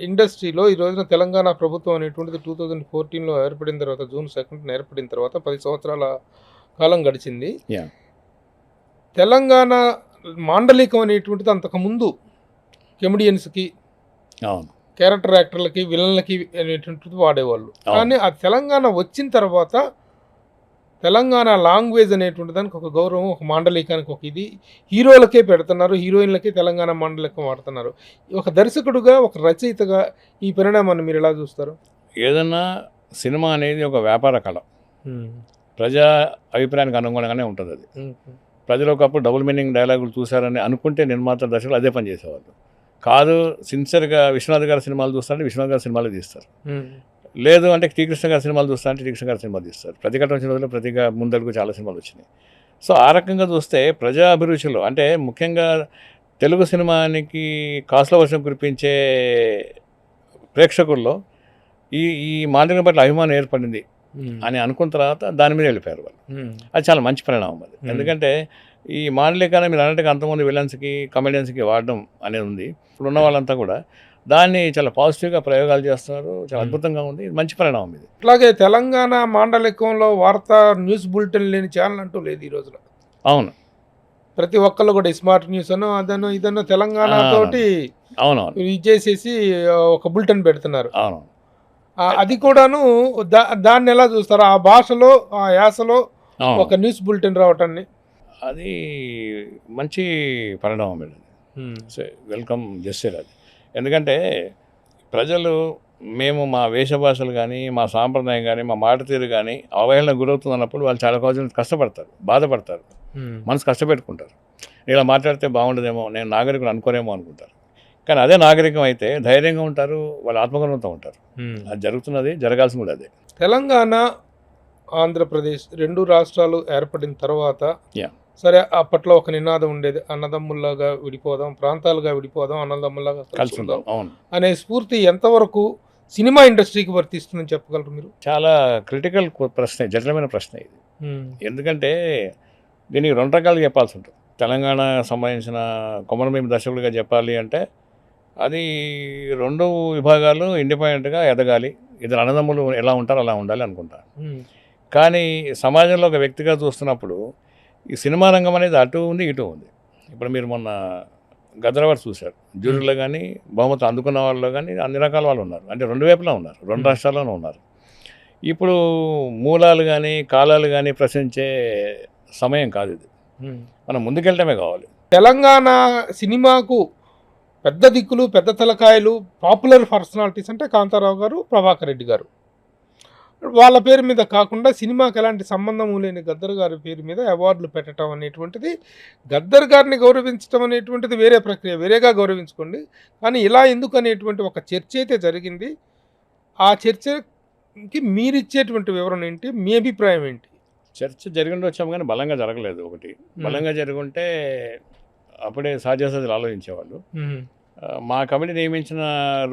ఇండస్ట్రీలో ఈ రోజున తెలంగాణ ప్రభుత్వం అనేటువంటిది 2014లో ఏర్పడిన తర్వాత, June 2 ఏర్పడిన తర్వాత 10 సంవత్సరాల కాలం గడిచింది. తెలంగాణ మాండలికం అనేటువంటిది అంతకుముందు కెమిడియన్స్కి, అవును, క్యారెక్టర్ యాక్టర్లకి, విలన్లకి అనేటువంటిది వాడేవాళ్ళు. కానీ ఆ తెలంగాణ వచ్చిన తర్వాత తెలంగాణ లాంగ్వేజ్ అనేటువంటి దానికి ఒక గౌరవం, ఒక మాండలికానికి ఒక ఇది హీరోలకే పెడుతున్నారు, హీరోయిన్లకే తెలంగాణ మాండలికం వాడుతున్నారు. ఒక దర్శకుడుగా, ఒక రచయితగా ఈ పరిణామాన్ని మీరు ఎలా చూస్తారు? ఏదన్నా సినిమా అనేది ఒక వ్యాపార కళ, ప్రజా అభిప్రాయానికి అనుగుణంగానే ఉంటుంది. అది ప్రజలు ఒకప్పుడు డబుల్ మీనింగ్ డైలాగులు చూసారని అనుకుంటే నిర్మాత, దర్శకులు అదే పని చేసేవాళ్ళు కాదు. సిన్సియర్గా విశ్వనాథ్ గారి సినిమాలు చూస్తారంటే విశ్వనాథ్ గారి సినిమాలు తీస్తారు, లేదు అంటే శ్రీకృష్ణ గారి సినిమాలు చూస్తారంటే శ్రీకృష్ణ గారి సినిమాలు తీస్తారు. ప్రతిఘటన వచ్చిన రోజుల్లో ప్రతిగా ముందడుగు చాలా సినిమాలు వచ్చినాయి. సో ఆ రకంగా చూస్తే ప్రజా అభిరుచిలో, అంటే ముఖ్యంగా తెలుగు సినిమానికి కాసుల వర్షం కురిపించే ప్రేక్షకుల్లో ఈ మాండలికం పట్ల అభిమానం ఏర్పడింది అని అనుకున్న తర్వాత దాని మీద వెళ్ళిపోయారు వాళ్ళు. అది చాలా మంచి పరిణామం అది. ఎందుకంటే ఈ మాండలికాన్ని మీరు అన్నట్టుగా అంతమంది విలన్స్కి, కమెడియన్స్కి వాడడం అనేది ఉంది. ఇప్పుడు ఉన్న వాళ్ళంతా కూడా దాన్ని చాలా పాజిటివ్గా ప్రయోగాలు చేస్తున్నారు. చాలా అద్భుతంగా ఉంది. ఇది మంచి పరిణామం ఇది. అట్లాగే తెలంగాణ మాండలికంలో వార్తా న్యూస్ బులెటిన్ లేని ఛానల్ అంటూ లేదు ఈ రోజున. అవును, ప్రతి ఒక్కళ్ళు కూడా స్మార్ట్ న్యూస్ అనో అదనో ఇదనో తెలంగాణ తోటి అవునవును ఇచ్చేసేసి ఒక బులెటిన్ పెడుతున్నారు. అవును, అది కూడాను దాన్ని ఎలా చూస్తారు? ఆ భాషలో, ఆ యాసలో ఒక న్యూస్ బులెటిన్ రావటాన్ని అది మంచి పరిణామం అండి. వెల్కమ్ జెస్చర్ అది. ఎందుకంటే ప్రజలు మేము మా వేషభాషలు కానీ, మా సాంప్రదాయం కానీ, మా మాట తీరు కానీ అవహేళన గురవుతుంది అన్నప్పుడు వాళ్ళు చాలా రోజులు కష్టపడతారు, బాధపడతారు, మనసు కష్టపెట్టుకుంటారు. ఇలా మాట్లాడితే బాగుండదేమో, నేను నాగరికులు అనుకోరేమో అనుకుంటారు. కానీ అదే నాగరికం అయితే ధైర్యంగా ఉంటారు, వాళ్ళు ఆత్మగౌరవంతో ఉంటారు. అది జరుగుతున్నది, జరగాల్సింది కూడా అదే. తెలంగాణ, ఆంధ్రప్రదేశ్ 2 రాష్ట్రాలు ఏర్పడిన తర్వాత సరే అప్పట్లో ఒక నినాదం ఉండేది, అన్నదమ్ముల్లాగా విడిపోదాం, ప్రాంతాలుగా విడిపోదాం, అన్నదమ్ముల్లాగా కలిసి ఉందాం అనే స్ఫూర్తి ఎంతవరకు సినిమా ఇండస్ట్రీకి వర్తిస్తుందని చెప్పగలరు మీరు? చాలా క్రిటికల్ ప్రశ్న, జటిలమైన ప్రశ్న ఇది. ఎందుకంటే దీనికి 2 రకాలుగా చెప్పాల్సి ఉంటుంది. తెలంగాణ సంబంధించిన కొమరం భీం దర్శకుడిగా చెప్పాలి అంటే అది 2 విభాగాలు ఇండిపెండెంట్గా ఎదగాలి. ఇద్దరు అన్నదమ్ములు ఎలా ఉంటారో అలా ఉండాలి అనుకుంటారు. కానీ సమాజంలో ఒక వ్యక్తిగా చూస్తున్నప్పుడు ఈ సినిమా రంగం అనేది అటు ఉంది, ఇటు ఉంది. ఇప్పుడు మీరు మొన్న గద్రవాడు చూశారు, జ్యూరీలో కానీ బహుమతులు అందుకున్న వాళ్ళలో కానీ అన్ని రకాల వాళ్ళు ఉన్నారు. అంటే 2 వైపులా ఉన్నారు, 2 రాష్ట్రాల్లోనూ ఉన్నారు. ఇప్పుడు మూలాలు కానీ కాలాలు కానీ ప్రశ్నించే సమయం కాదు ఇది. మనం ముందుకెళ్ళటమే కావాలి. తెలంగాణ సినిమాకు పెద్ద దిక్కులు, పెద్ద తలకాయలు, పాపులర్ పర్సనాలిటీస్ అంటే కాంతారావు గారు, ప్రభాకర్ రెడ్డి గారు. వాళ్ళ పేరు మీద కాకుండా సినిమాకి ఎలాంటి సంబంధము లేని గద్దర్ గారి పేరు మీద అవార్డులు పెట్టడం అనేటువంటిది, గద్దర్ గారిని గౌరవించడం అనేటువంటిది వేరే ప్రక్రియ, వేరేగా గౌరవించుకోండి. కానీ ఇలా ఎందుకు అనేటువంటి ఒక చర్చ అయితే జరిగింది. ఆ చర్చకి మీరిచ్చేటువంటి వివరణ ఏంటి? మీ అభిప్రాయం ఏంటి? చర్చ జరిగి వచ్చాము కానీ బలంగా జరగలేదు. ఒకటి బలంగా జరుగుంటే అప్పుడే సాధ్యాసాధ్యాలు ఆలోచించేవాళ్ళు. మా కమిటీ నియమించిన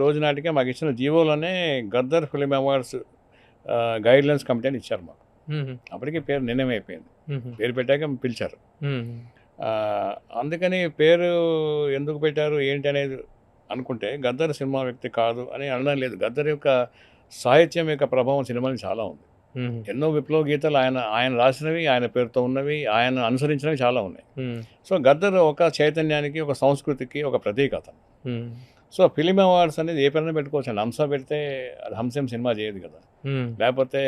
రోజు నాటికే మాకు ఇచ్చిన జీవోలోనే Gaddar film awards guidelines committee అని ఇచ్చారు మాకు. అప్పటికి పేరు నిర్ణయం అయిపోయింది. పేరు పెట్టాక పిలిచారు. అందుకని పేరు ఎందుకు పెట్టారు ఏంటి అనేది అనుకుంటే గద్దర్ సినిమా వ్యక్తి కాదు అని అనడం లేదు. గద్దర్ యొక్క సాహిత్యం యొక్క ప్రభావం సినిమాకి చాలా ఉంది. ఎన్నో విప్లవ గీతాలు ఆయన రాసినవి, ఆయన పేరుతో ఉన్నవి, ఆయన అనుసరించినవి చాలా ఉన్నాయి. సో గద్దర్ ఒక చైతన్యానికి, ఒక సంస్కృతికి ఒక ప్రతీక అతను. సో ఫిలిం అవార్డ్స్ అనేది ఏ పేరున పెట్టుకోవచ్చు అండి. హంస పెడితే అది హంసేం సినిమా చేయదు కదా. లేకపోతే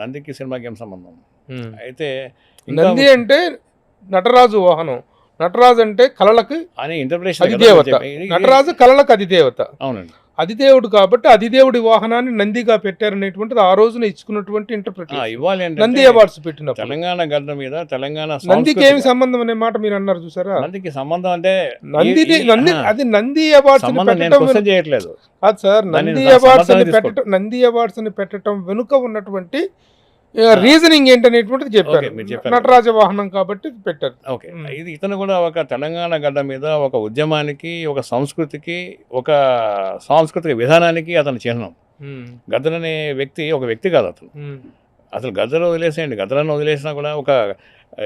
నందికి సినిమాకి ఏం సంబంధం? అయితే నంది అంటే నటరాజు వాహనం, నటరాజు అంటే కళలకు అని ఇంటర్ప్రిటేషన్ అధిదేవత, నటరాజు కళలకు అధిదేవత. అవునండి, అధిదేవుడు కాబట్టి అధిదేవుడి వాహనాన్ని నందిగా పెట్టారనేటువంటిది ఆ రోజున ఇచ్చుకున్నటువంటి ఇంటర్ప్రిటేషన్. ఇవ్వాలి నంది అవార్డ్స్ పెట్టినప్పుడు తెలంగాణ గడ్డ మీద తెలంగాణ నందికి ఏమి సంబంధం అనే మాట మీరు అన్నారు చూసారా? నందికి సంబంధం అంటే అది నంది అవార్డ్స్ చేయట్లేదు కాదు సార్. నంది అవార్డ్స్ ని పెట్టడం వెనుక ఉన్నటువంటి రీజనింగ్ ఏంటనేటువంటిది చెప్పారు. నటరాజ వాహనం కాబట్టి పెట్టారు. ఓకే, ఇది ఇతను కూడా ఒక తెలంగాణ గడ్డ మీద ఒక ఉద్యమానికి, ఒక సంస్కృతికి, ఒక సాంస్కృతిక విధానానికి అతను చిహ్నం. గద్దర్ అనే వ్యక్తి ఒక వ్యక్తి కాదు అతను. అసలు గద్దర్ వదిలేసేయండి, గద్దరని వదిలేసినా కూడా ఒక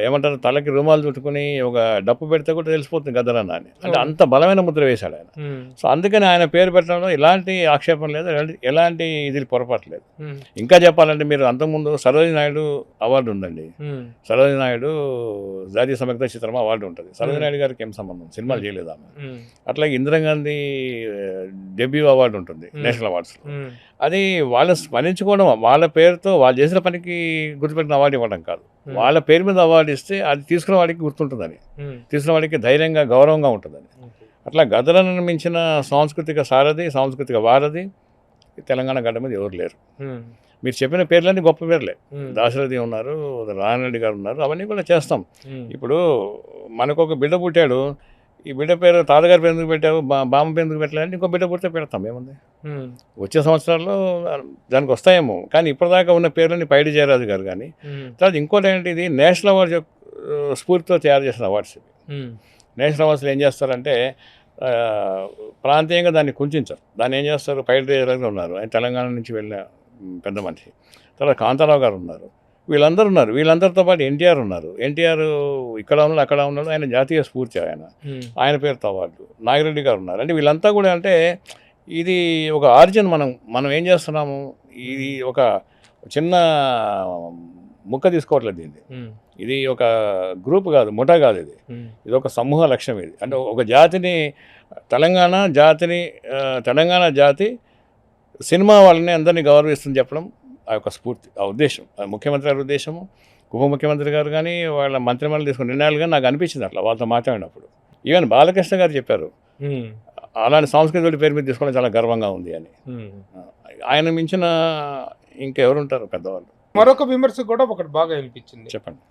ఏమంటారు, తలకి రుమాలు చుట్టుకుని ఒక డప్పు పెడితే కూడా తెలిసిపోతుంది గద్దర్ అన్న అని. అంటే అంత బలమైన ముద్ర వేశాడు ఆయన. సో అందుకని ఆయన పేరు పెట్టడంలో ఎలాంటి ఆక్షేపం లేదు, ఎలాంటి ఇది పొరపాటు లేదు. ఇంకా చెప్పాలంటే మీరు అంతకుముందు సరోజినీ నాయుడు అవార్డు ఉందండి. సరోజినీ నాయుడు జాతీయ సమగ్ర చిత్రం అవార్డు ఉంటుంది. సరోజినీ నాయుడు గారికి ఏం సంబంధం, సినిమాలు చేయలేదు ఆమె. అట్లాగే ఇందిరాగాంధీ డెబ్యూ అవార్డు ఉంటుంది నేషనల్ అవార్డ్స్. అది వాళ్ళు స్మరించుకోవడం, వాళ్ళ పేరుతో వాళ్ళు చేసిన పనికి గుర్తుపెట్టిన అవార్డు ఇవ్వడం కాదు. వాళ్ళ పేరు మీద అవార్డు ఇస్తే అది తీసుకున్న వాడికి గుర్తుంటుందని, తీసుకున్న వాడికి ధైర్యంగా, గౌరవంగా ఉంటుందని. అట్లా గద్దర్ను మించిన సాంస్కృతిక సారథి, సాంస్కృతిక వారధి తెలంగాణ గడ్డ మీద ఎవరు లేరు. మీరు చెప్పిన పేర్లన్నీ గొప్ప పేర్లే. దాశరథి ఉన్నారు, రాయనరెడ్డి గారు ఉన్నారు, అవన్నీ కూడా చేస్తాం. ఇప్పుడు మనకు ఒక బిడ్డ పుట్టాడు, ఈ బిడ్డ పేరు తాతగారి పేరు ఎందుకు పెట్టావు, బామ్మ పేరు ఎందుకు పెట్టలేదంటే ఇంకో బిడ్డ పుడితే పెడతాం, ఏముంది. వచ్చే సంవత్సరాల్లో దానికి వస్తాయేమో. కానీ ఇప్పటిదాకా ఉన్న పేర్లని పైడి జయరాజు గారు కానీ, తర్వాత ఇంకోటి ఏంటి, ఇది నేషనల్ అవార్డ్స్ స్ఫూర్తితో తయారు చేసిన అవార్డ్స్ ఇవి. నేషనల్ అవార్డ్స్లో ఏం చేస్తారంటే ప్రాంతీయంగా దాన్ని కుంచారు. దాన్ని ఏం చేస్తారు, పైడి జయరాజు ఉన్నారు, ఆయన తెలంగాణ నుంచి వెళ్ళిన పెద్ద మనిషి. తర్వాత కాంతారావు గారు ఉన్నారు, వీళ్ళందరూ ఉన్నారు. వీళ్ళందరితో పాటు ఎన్టీఆర్ ఉన్నారు. ఎన్టీఆర్ ఇక్కడ ఉన్నాడు, అక్కడ ఉన్నాడు, ఆయన జాతీయ స్ఫూర్తి, ఆయన పేరుతో అవార్డు. నాగిరెడ్డి గారు ఉన్నారు. అంటే వీళ్ళంతా కూడా అంటే ఇది ఒక ఆరిజిన్. మనం ఏం చేస్తున్నాము, ఇది ఒక చిన్న ముక్క తీసుకోవట్లేదు దీన్ని. ఇది ఒక గ్రూప్ కాదు, ముఠా కాదు, ఇది ఒక సమూహ లక్ష్యం. ఇది అంటే ఒక జాతిని, తెలంగాణ జాతి సినిమా వాళ్ళని అందరినీ గౌరవిస్తుంది చెప్పడం ఆ యొక్క స్ఫూర్తి, ఆ ఉద్దేశం, ముఖ్యమంత్రి గారి ఉద్దేశము, ఉప ముఖ్యమంత్రి గారు కానీ, వాళ్ళ మంత్రిమండలి తీసుకున్న నిర్ణయాలు కానీ నాకు అనిపించింది అట్లా వాళ్ళతో మాట్లాడినప్పుడు. ఈవెన్ బాలకృష్ణ గారు చెప్పారు, అలాంటి సాంస్కృతిక పేరు మీద తీసుకోవడం చాలా గర్వంగా ఉంది అని. ఆయన మించిన ఇంకెవరుంటారు పెద్దవాళ్ళు. మరొక విమర్శ కూడా ఒకటి బాగా అనిపించింది, చెప్పండి.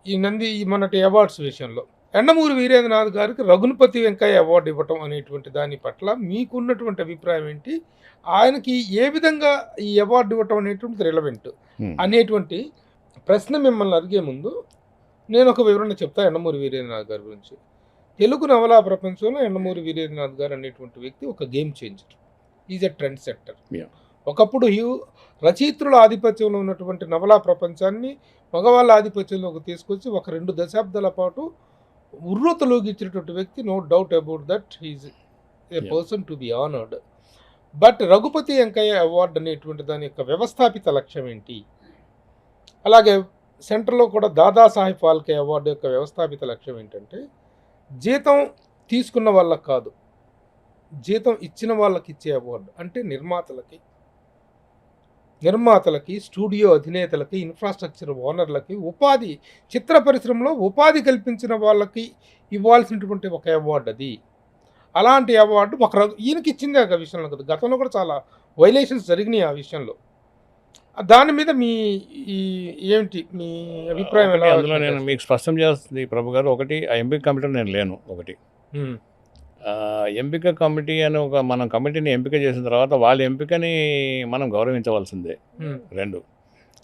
ఈ నంది మొన్నటి అవార్డ్స్ విషయంలో యండమూరి వీరేంద్రనాథ్ గారికి రఘుపతి వెంకయ్య అవార్డు ఇవ్వటం అనేటువంటి దాని పట్ల మీకున్నటువంటి అభిప్రాయం ఏంటి? ఆయనకి ఏ విధంగా ఈ అవార్డు ఇవ్వటం అనేటువంటిది రిలవెంట్ అనేటువంటి ప్రశ్న మిమ్మల్ని అడిగే ముందు నేను ఒక వివరణ చెప్తా యండమూరి వీరేంద్రనాథ్ గారి గురించి. తెలుగు నవలా ప్రపంచంలో యండమూరి వీరేంద్రనాథ్ గారు అనేటువంటి వ్యక్తి ఒక game changer, is a trend setter. ఒకప్పుడు రచయిత్రుల ఆధిపత్యంలో ఉన్నటువంటి నవలా ప్రపంచాన్ని మగవాళ్ళ ఆధిపత్యంలోకి తీసుకొచ్చి ఒక 2 దశాబ్దాల పాటు ఉర్రూతలోగించినటువంటి వ్యక్తి, no doubt about that, he's a person to be honoured. But Raghupathi Venkaiah award అనేటువంటి దాని యొక్క వ్యవస్థాపిత లక్ష్యం ఏంటి? అలాగే సెంటర్లో కూడా దాదాసాహెబ్ ఫాల్కే అవార్డు యొక్క వ్యవస్థాపిత లక్ష్యం ఏంటంటే జీతం తీసుకున్న వాళ్ళకి కాదు, జీతం ఇచ్చిన వాళ్ళకి ఇచ్చే అవార్డు. అంటే నిర్మాతలకి, స్టూడియో అధినేతలకి, ఇన్ఫ్రాస్ట్రక్చర్ ఓనర్లకి, ఉపాధి, చిత్ర పరిశ్రమలో ఉపాధి కల్పించిన వాళ్ళకి ఇవ్వాల్సినటువంటి ఒక అవార్డు అది. అలాంటి అవార్డు ఈయనకి ఇచ్చింది ఆ విషయంలో కదా. గతంలో కూడా చాలా వైలేషన్స్ జరిగినాయి ఆ విషయంలో. దాని మీద మీ ఈ ఏమిటి మీ అభిప్రాయం ఎలా అందులో నేను మీకు స్పష్టం చేస్తుంది ప్రభు గారు. ఒకటి, ఆ ఎంపిక కమిటీలో నేను లేను. ఒకటి, ఎంపిక కమిటీ అని మనం కమిటీని ఎంపిక చేసిన తర్వాత వాళ్ళ ఎంపికని మనం గౌరవించవలసిందే. 2,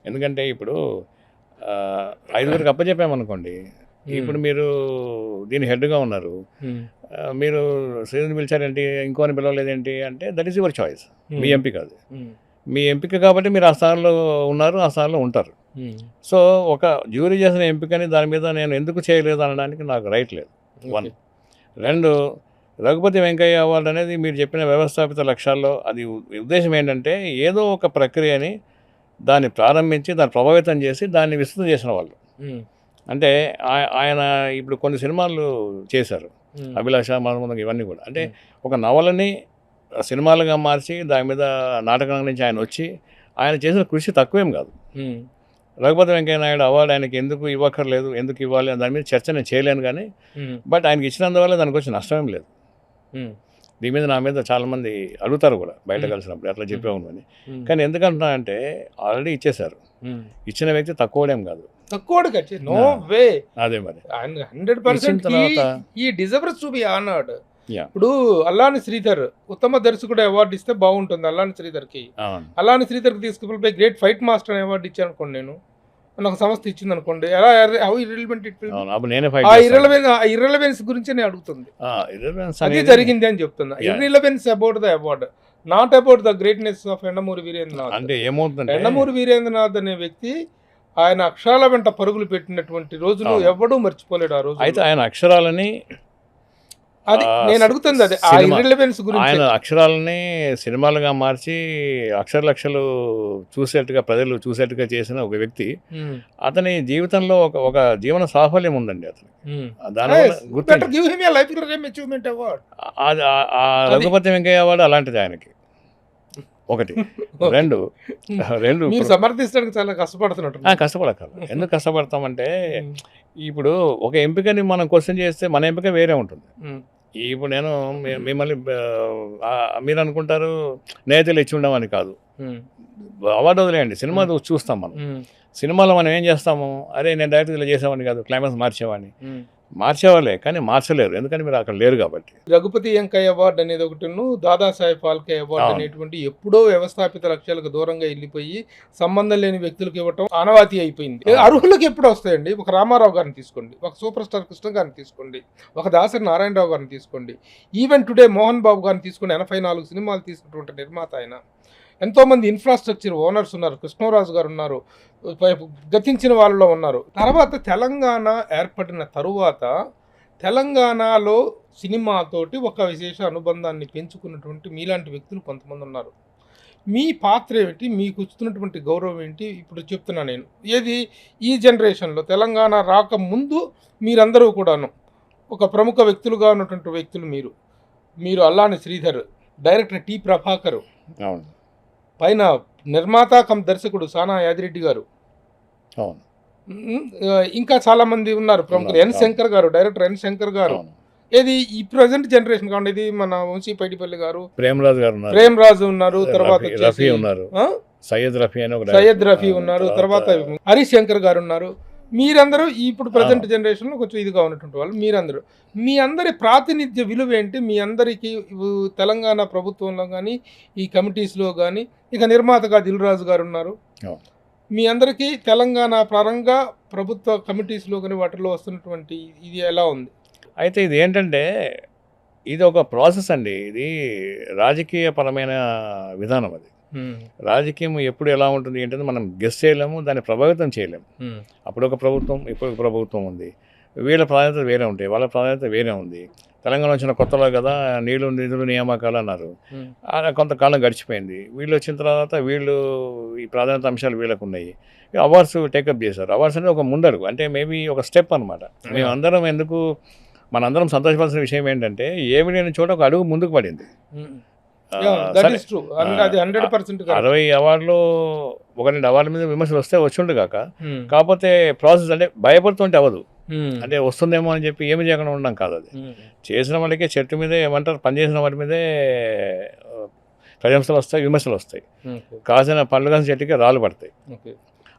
ఎందుకంటే ఇప్పుడు 5గురికి అప్పచెప్పామనుకోండి, ఇప్పుడు మీరు దీని హెడ్గా ఉన్నారు, మీరు శ్రీధర్ని పిలిచారేంటి, ఇంకోని పిలవలేదేంటి అంటే దట్ ఈస్ యువర్ చాయిస్. మీ ఎంపిక అది, మీ ఎంపిక కాబట్టి మీరు ఆ స్థానంలో ఉన్నారు, ఆ స్థానంలో ఉంటారు. సో ఒక జ్యూరీ చేసిన ఎంపికని దాని మీద నేను ఎందుకు చేయలేదు అనడానికి నాకు రైట్ లేదు. 1. 2, రఘుపతి వెంకయ్య అవార్డు అనేది మీరు చెప్పిన వ్యవస్థాపిత లక్ష్యాల్లో అది ఉద్దేశం ఏంటంటే ఏదో ఒక ప్రక్రియని దాన్ని ప్రారంభించి దాన్ని ప్రభావితం చేసి దాన్ని విస్తృతం చేసిన వాళ్ళు. అంటే ఆయన ఇప్పుడు కొన్ని సినిమాలు చేశారు, అభిలాష, మనముందం, ఇవన్నీ కూడా. అంటే ఒక నవలని సినిమాలుగా మార్చి దాని మీద నాటకం నుంచి ఆయన వచ్చి ఆయన చేసిన కృషి తక్కువేం కాదు. రఘుపతి వెంకయ్య నాయుడు అవార్డు ఆయనకి ఎందుకు ఇవ్వక్కర్లేదు, ఎందుకు ఇవ్వాలి దాని మీద చర్చ నేను చేయలేను. కానీ బట్ ఆయనకి ఇచ్చినందువల్ల దానికి వచ్చి నష్టమేం లేదు. దీని మీద నా మీద చాలామంది అడుగుతారు కూడా బయట కలిసినప్పుడు, అట్లా చెప్పేవాను అని. కానీ ఎందుకంటున్నా అంటే ఆల్రెడీ ఇచ్చేశారు, ఇచ్చిన వ్యక్తి తక్కువడేం కాదు. No way. అదే మరి 100% ఈ డిజర్వ్స్ టు బి ఆనర్డ్. ఇప్పుడు అల్లాని శ్రీధర్ ఉత్తమ దర్శకుడు అవార్డు ఇస్తే బాగుంటుంది. అల్లాని శ్రీధర్కి తీసుకుపోయి గ్రేట్ ఫైట్ మాస్టర్ అనే అవార్డు ఇచ్చాను అనుకోండి, నేను నాకు సంస్థ ఇచ్చింది అనుకోండి, ఎలా how irrelevant it will be. ఆ ఇర్రెలవెన్స్ గురించి నేను అడుగుతుంది, అది జరిగింది అని చెప్తున్నా. Irrelevance about the award, not about the greatness of Yandamuri Veerendranath. అంటే ఏమవుతుందంటే యండమూరి వీరేంద్రనాథ్ అనే వ్యక్తి ఆయన అక్షరాల వెంట పరుగులు పెట్టినటువంటి రోజులు ఎవడూ మర్చిపోలేడు. ఆ రోజు అయితే ఆయన అక్షరాలని, అది నేను అడుగుతుంది, అది ఆ ఇర్రెలవెన్స్ గురించి. ఆయన అక్షరాలని సినిమాలుగా మార్చి అక్షరలక్షలు చూసేట్టుగా, ప్రజలు చూసేట్టుగా చేసిన ఒక వ్యక్తి. అతని జీవితంలో ఒక జీవన సాఫల్యం ఉందండి అతనికి. దానివల్ల రఘుపతి వెంకయ్య అవార్డు అలాంటిది ఆయనకి. 1. 2 సమర్థించడానికి చాలా కష్టపడుతున్నట్టు. కష్టపడకాలి. ఎందుకు కష్టపడతామంటే ఇప్పుడు ఒక ఎంపికని మనం క్వశ్చన్ చేస్తే మన ఎంపిక వేరే ఉంటుంది. ఇప్పుడు నేను మిమ్మల్ని మీరు అనుకుంటారు నేతలు ఇచ్చి ఉండమని కాదు, అవార్డు వదిలేయండి, సినిమా చూస్తాం మనం. సినిమాలో మనం ఏం చేస్తాము, అరే నేను డైరెక్ట్ ఇలా చేసామని కాదు, క్లైమాక్స్ మార్చేవాడిని. మార్చేవాళ్ళే కానీ మార్చలేరు, ఎందుకంటే మీరు అక్కడ లేరు కాబట్టి. రఘుపతి వెంకయ్య అవార్డు అనేది ఒకటి, దాదాసాహెబ్ ఫాల్కే అవార్డు అనేటువంటి ఎప్పుడో వ్యవస్థాపిత లక్ష్యాలకు దూరంగా వెళ్ళిపోయి సంబంధం లేని వ్యక్తులకు ఇవ్వటం ఆనవాతి అయిపోయింది. అర్హులకు ఎప్పుడు వస్తాయండి? ఒక రామారావు గారిని తీసుకోండి, ఒక సూపర్ స్టార్ కృష్ణ గారిని తీసుకోండి, ఒక దాసరి నారాయణరావు గారిని తీసుకోండి, ఈవెన్ టుడే మోహన్ బాబు గారిని తీసుకోండి. 84 సినిమాలు తీసుకున్నటువంటి నిర్మాత ఆయన. ఎంతోమంది ఇన్ఫ్రాస్ట్రక్చర్ ఓనర్స్ ఉన్నారు, కృష్ణరాజు గారు ఉన్నారు, గతించిన వాళ్ళలో ఉన్నారు. తర్వాత తెలంగాణ ఏర్పడిన తరువాత తెలంగాణలో సినిమాతోటి ఒక విశేష అనుబంధాన్ని పెంచుకున్నటువంటి మీలాంటి వ్యక్తులు కొంతమంది ఉన్నారు. మీ పాత్ర ఏమిటి, మీకు వస్తున్నటువంటి గౌరవం ఏంటి? ఇప్పుడు చెప్తున్నా నేను, ఏది ఈ జనరేషన్లో తెలంగాణ రాకముందు మీరందరూ కూడాను ఒక ప్రముఖ వ్యక్తులుగా ఉన్నటువంటి వ్యక్తులు. మీరు అల్లాని శ్రీధర్, డైరెక్టర్ టి ప్రభాకర్, పైన నిర్మాత కమ్ దర్శకుడు సానా యాదిరెడ్డి గారు, ఇంకా చాలా మంది ఉన్నారు ప్రముఖులు. ఎన్ శంకర్ గారు, డైరెక్టర్ ఎన్ శంకర్ గారు. ఏది ఈ ప్రజెంట్ జనరేషన్ కావండి, ఇది మన వంశీ పైడిపల్లి గారు, ప్రేమరాజు ఉన్నారు, తర్వాత సయ్యద్ రఫీ ఉన్నారు, తర్వాత హరీష్ శంకర్ గారు ఉన్నారు. మీరందరూ ఇప్పుడు ప్రజెంట్ జనరేషన్లో కొంచెం ఇదిగా ఉన్నటువంటి వాళ్ళు. మీ అందరి ప్రాతినిధ్య విలువ ఏంటి? మీ అందరికీ తెలంగాణ ప్రభుత్వంలో కానీ ఈ కమిటీస్లో కానీ, ఇక నిర్మాతగా దిల్ రాజు గారు ఉన్నారు. మీ అందరికీ తెలంగాణ పరంగా ప్రభుత్వ కమిటీస్లో కానీ వాటిలో వస్తున్నటువంటి ఇది ఎలా ఉంది? అయితే ఇది ఏంటంటే ఇది ఒక ప్రాసెస్ అండి, ఇది రాజకీయపరమైన విధానం. అది రాజకీయం ఎప్పుడు ఎలా ఉంటుంది ఏంటంటే మనం గెస్ చేయలేము, దాన్ని ప్రభావితం చేయలేము. అప్పుడు ఒక ప్రభుత్వం, ఇప్పుడు ఒక ప్రభుత్వం ఉంది, వీళ్ళ ప్రాధాన్యత వేరే ఉంటాయి, వాళ్ళ ప్రాధాన్యత వేరే ఉంది. తెలంగాణ వచ్చిన కొత్తలో కదా నిధులు నియామకాలు అన్నారు, కొంతకాలం గడిచిపోయింది. వీళ్ళు వచ్చిన తర్వాత వీళ్ళు ఈ ప్రాధాన్యత అంశాలు వీళ్ళకు ఉన్నాయి. అవార్డ్స్ టేకప్ చేశారు. అవార్డ్స్ అనేది ఒక ముందడుగు, అంటే మేబీ ఒక స్టెప్ అనమాట. మేమందరం మనందరం సంతోషపడాల్సిన విషయం ఏంటంటే ఏమి లేని చోట ఒక అడుగు ముందుకు పడింది. 60 అవార్డులు 1-2 అవార్డుల మీద విమర్శలు వస్తే వచ్చిండు కాక, కాకపోతే ప్రాసెస్ అంటే భయపడుతుంటే అవ్వదు. అంటే వస్తుందేమో అని చెప్పి ఏమి చేయకుండా ఉండడం కాదు. అది చేసిన వాళ్ళకే చెట్టు మీదే ఏమంటారు, పనిచేసిన వాటి మీదే ప్రశంసలు వస్తాయి, విమర్శలు వస్తాయి. ఓకే. కాసిన పండ్లు కాసిన చెట్టుకి రాళ్ళు పడతాయి. ఓకే.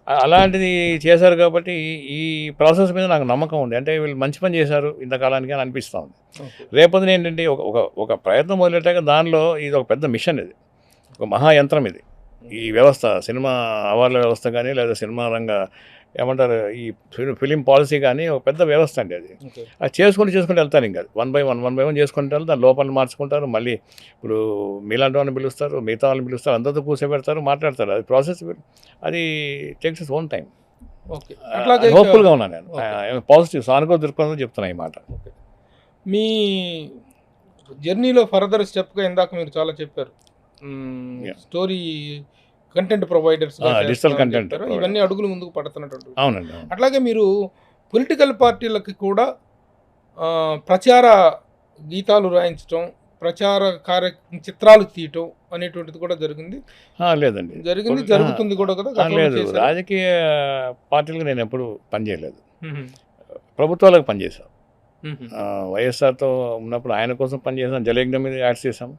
అలాంటిది చేశారు కాబట్టి ఈ ప్రాసెస్ మీద నాకు నమ్మకం ఉంది. అంటే వీళ్ళు మంచి పని చేశారు ఇంతకాలానికి అని అనిపిస్తూ ఉంది. ఓకే. రేపొద్దున ఏంటంటే ఒక ప్రయత్నం మొదలెట్టాక దానిలో ఇది ఒక పెద్ద మిషన్, ఇది ఒక మహాయంత్రం. ఇది ఈ వ్యవస్థ, సినిమా అవార్డుల వ్యవస్థ కానీ లేదా సినిమా రంగ ఏమంటారు ఈ ఫిలిం పాలసీ కానీ ఒక పెద్ద వ్యవస్థ అండి అది. ఓకే. అది చేసుకుంటూ వెళ్తారు. ఇంకా వన్ బై వన్ చేసుకుంటూ వెళ్తారు. దాని లోపల మార్చుకుంటారు. మళ్ళీ ఇప్పుడు మీలాంటి వాళ్ళని పిలుస్తారు, మిగతా వాళ్ళని పిలుస్తారు, అందరితో కూర్చోబెడతారు, మాట్లాడతారు. అది ప్రాసెస్, అది takes its own time. Okay. అట్లాగే హోప్ఫుల్గా ఉన్నాను నేను. పాజిటివ్ సానుకూల దృక్పథంతో చెప్తున్నా ఈ మాట. ఓకే. మీ జర్నీలో ఫర్దర్ స్టెప్గా ఇందాక మీరు చాలా చెప్పారు, story content providers, digital content, ఇవన్నీ అడుగులు ముందుకు పడుతున్నట్టు. అవునండి. అట్లాగే మీరు పొలిటికల్ పార్టీలకి కూడా ప్రచార గీతాలు రాయించడం, ప్రచార చిత్రాలు తీయటం అనేటువంటిది కూడా జరిగింది. లేదండి, జరుగుతుంది కూడా కదా. లేదు, రాజకీయ పార్టీలకు నేను ఎప్పుడు పనిచేయలేదు. ప్రభుత్వాలకు పనిచేశాను. వైఎస్ఆర్తో ఉన్నప్పుడు ఆయన కోసం పనిచేసాను. జలయజ్ఞం మీద యాడ్స్ చేశాము.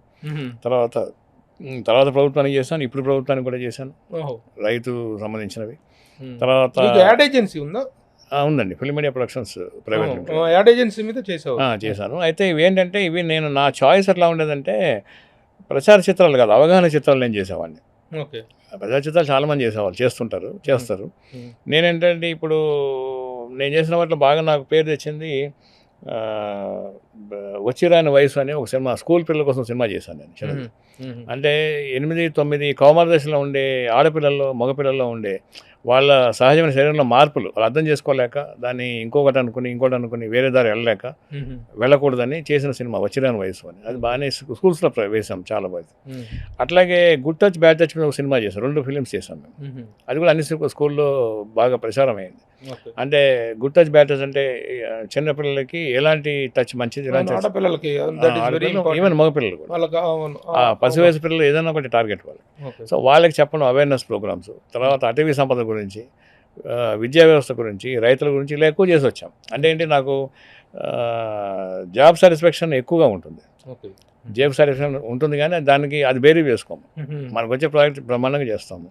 తర్వాత ప్రభుత్వానికి చేశాను. ఇప్పుడు ప్రభుత్వానికి కూడా చేశాను, రైతు సంబంధించినవి. తర్వాత యాడ్ ఏజెన్సీ ఉందా? ఉందండి, film media productions private ad agency మీద చేశాను. అయితే ఇవేంటంటే నేను నా చాయిస్ ఎట్లా ఉండేదంటే ప్రచార చిత్రాలు కాదు, అవగాహన చిత్రాలు నేను చేసేవాడిని. ఓకే. ప్రచార చిత్రాలు చాలామంది చేసేవాళ్ళు, చేస్తారు. నేనేంటంటే ఇప్పుడు నేను చేసిన వాటిలో బాగా నాకు పేరు తెచ్చింది వచ్చిరాని వయసు అని ఒక సినిమా, స్కూల్ పిల్లల కోసం సినిమా చేశాను నేను. చిన్నది అంటే 8-9 కౌమార దశలో ఉండే ఆడపిల్లల్లో, మగపిల్లల్లో ఉండే వాళ్ళ సహజమైన శరీరంలో మార్పులు వాళ్ళు అర్థం చేసుకోలేక దాన్ని ఇంకోటి అనుకుని వేరే దారి వెళ్ళకూడదని చేసిన సినిమా వచ్చిరాని వయసు అని. అది బాగానే స్కూల్స్లో వేసాం, చాలా బాగా. అట్లాగే గుడ్ టచ్ బ్యాడ్ టచ్ మీద ఒక సినిమా చేశాం, 2 ఫిలిమ్స్ చేశాం మేము. అది కూడా అన్ని స్కూల్లో బాగా ప్రచారం అయింది. అంటే గుడ్ టచ్ బ్యాడ్ టచ్ అంటే చిన్నపిల్లలకి ఎలాంటి టచ్ మంచిది, ఈవెన్ మగపిల్లలు కూడా, పసి వయసు పిల్లలు ఏదైనా ఒకటి టార్గెట్ వాళ్ళు. సో వాళ్ళకి చెప్పడం అవేర్నెస్ ప్రోగ్రామ్స్, తర్వాత అటవీ సంపద గురించి, విద్యా వ్యవస్థ గురించి, రైతుల గురించి ఇలా ఎక్కువ చేసి వచ్చాం. అంటే ఏంటి, నాకు జాబ్ సాటిస్ఫాక్షన్ ఎక్కువగా ఉంటుంది. జాబ్ సాటిస్ఫాక్షన్ ఉంటుంది కానీ దానికి అది బేరీ వేసుకోము. మనకు వచ్చే ప్రాజెక్ట్ బ్రహ్మాండంగా చేస్తాము.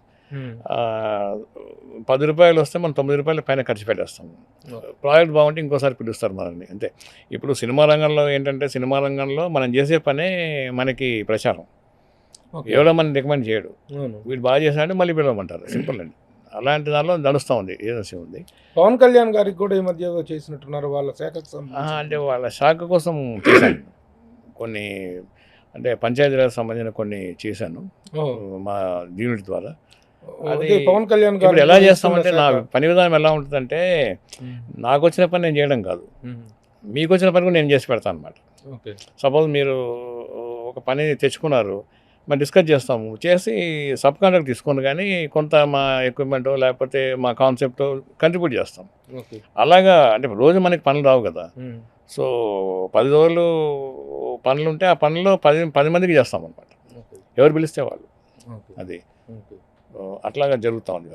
10 రూపాయలు వస్తే మనం 9 రూపాయల పైన ఖర్చు పెట్టేస్తాము. ప్రాజెక్ట్ బాగుంటే ఇంకోసారి పిలుస్తారు మనల్ని, అంతే. ఇప్పుడు సినిమా రంగంలో ఏంటంటే, సినిమా రంగంలో మనం చేసే పనే మనకి ప్రచారం. ఎవడో మనం రికమెండ్ చేయడు, వీడు బాగా చేశాడంటే మళ్ళీ పిలవమంటారు, సింపుల్ అండి. అలాంటి దానిలో నడుస్తూ ఉంది, ఏజెన్సీ ఉంది. పవన్ కళ్యాణ్ గారికి కూడా ఈ మధ్య చేసినట్టున్నారు వాళ్ళ శాఖకు. అంటే వాళ్ళ శాఖ కోసం చేశాను కొన్ని, అంటే పంచాయతీరాజ్ సంబంధించిన కొన్ని చేశాను మా యూనిట్ ద్వారా. అది పవన్ కళ్యాణ్ గారు ఎలా చేస్తామంటే, నా పని విధానం ఎలా ఉంటుందంటే, నాకు వచ్చిన పని నేను చేయడం కాదు, మీకు వచ్చిన పని కూడా నేను చేసి పెడతాను అనమాట. సపోజ్ మీరు ఒక పని తెచ్చుకున్నారు, మనం డిస్కస్ చేస్తాము, చేసి సబ్ కాంట్రాక్ట్ తీసుకుని కానీ కొంత మా ఎక్విప్మెంటో లేకపోతే మా కాన్సెప్టో కంట్రిబ్యూట్ చేస్తాం. అలాగా అంటే రోజు మనకి పనులు రావు కదా. సో 10 రోజులు పనులు ఉంటే ఆ పనుల్లో 10 మందికి చేస్తాం అనమాట, ఎవరు పిలిస్తే వాళ్ళు. అది అట్లాగా జరుగుతూ ఉంది.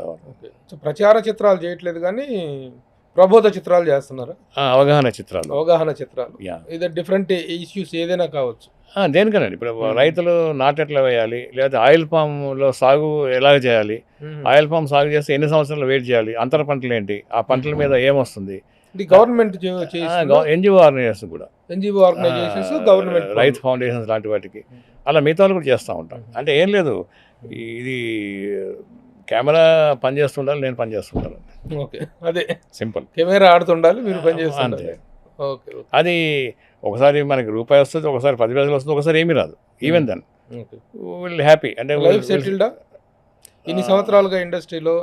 ప్రచార చిత్రాలు చేయట్లేదు కానీ ప్రబోధ చిత్రాలు చేస్తున్నారు, అవగాహన చిత్రాలు. ఇది డిఫరెంట్ ఇష్యూస్ ఏదైనా కావచ్చు, దేనికనండి. ఇప్పుడు రైతులు నాటు ఎట్లా వేయాలి, లేదా ఆయిల్ పామ్లో సాగు ఎలా చేయాలి, ఆయిల్ పామ్ సాగు చేస్తే ఎన్ని సంవత్సరాలు వెయిట్ చేయాలి, అంతర పంటలు ఏంటి, ఆ పంటల మీద ఏమొస్తుంది, గవర్నమెంట్ ఎన్జిఓ ఆర్గనైజేషన్ కూడా, గవర్నమెంట్ రైతు ఫౌండేషన్స్ లాంటి వాటికి, అలా మిగతా వాళ్ళు కూడా చేస్తూ ఉంటాం. అంటే ఏం లేదు, ఇది కెమెరా పనిచేస్తుండాలి, నేను పనిచేస్తుండాలి. ఓకే, అదే సింపుల్. కెమెరా ఆడుతుండాలి, మీరు పనిచేస్తుండాలి. అంతే. అది ఒకసారి మనకి రూపాయి వస్తుంది, ఒకసారి 10 పైసలు వస్తుంది, ఒకసారి ఏమీ రాదు. Even then will happy. అంటే లైఫ్ సెటిల్డా ఇన్ని సంవత్సరాలుగా ఇండస్ట్రీలో,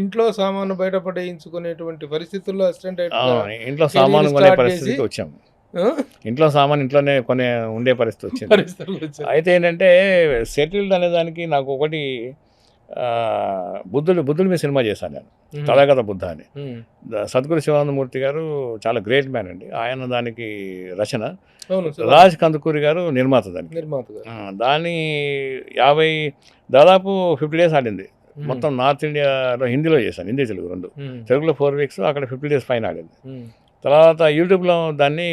ఇంట్లో సామాను బయటపడేయించుకునేటువంటి పరిస్థితుల్లో అసిస్టెంట్ ఇంట్లో సామాను కొనే పరిస్థితికి వచ్చాము. ఇంట్లో సామాన్ ఇంట్లోనే ఉండే పరిస్థితి వచ్చింది. అయితే ఏంటంటే సెటిల్డ్ అనే దానికి నాకు ఒకటి, బుద్ధుడి మీద సినిమా చేశాను నేను, తథాగత బుద్ధ అని. సద్గురు శివానందమూర్తి గారు చాలా గ్రేట్ మ్యాన్ అండి, ఆయన దానికి రచన, రాజ్ కందుకూరి గారు నిర్మాత దాన్ని 50 దాదాపు 50 days ఆడింది. మొత్తం నార్త్ ఇండియాలో హిందీలో చేశాను, హిందీ తెలుగు రెండు. తెలుగులో 4 weeks, అక్కడ 50 days పైన ఆడింది. తర్వాత యూట్యూబ్లో దాన్ని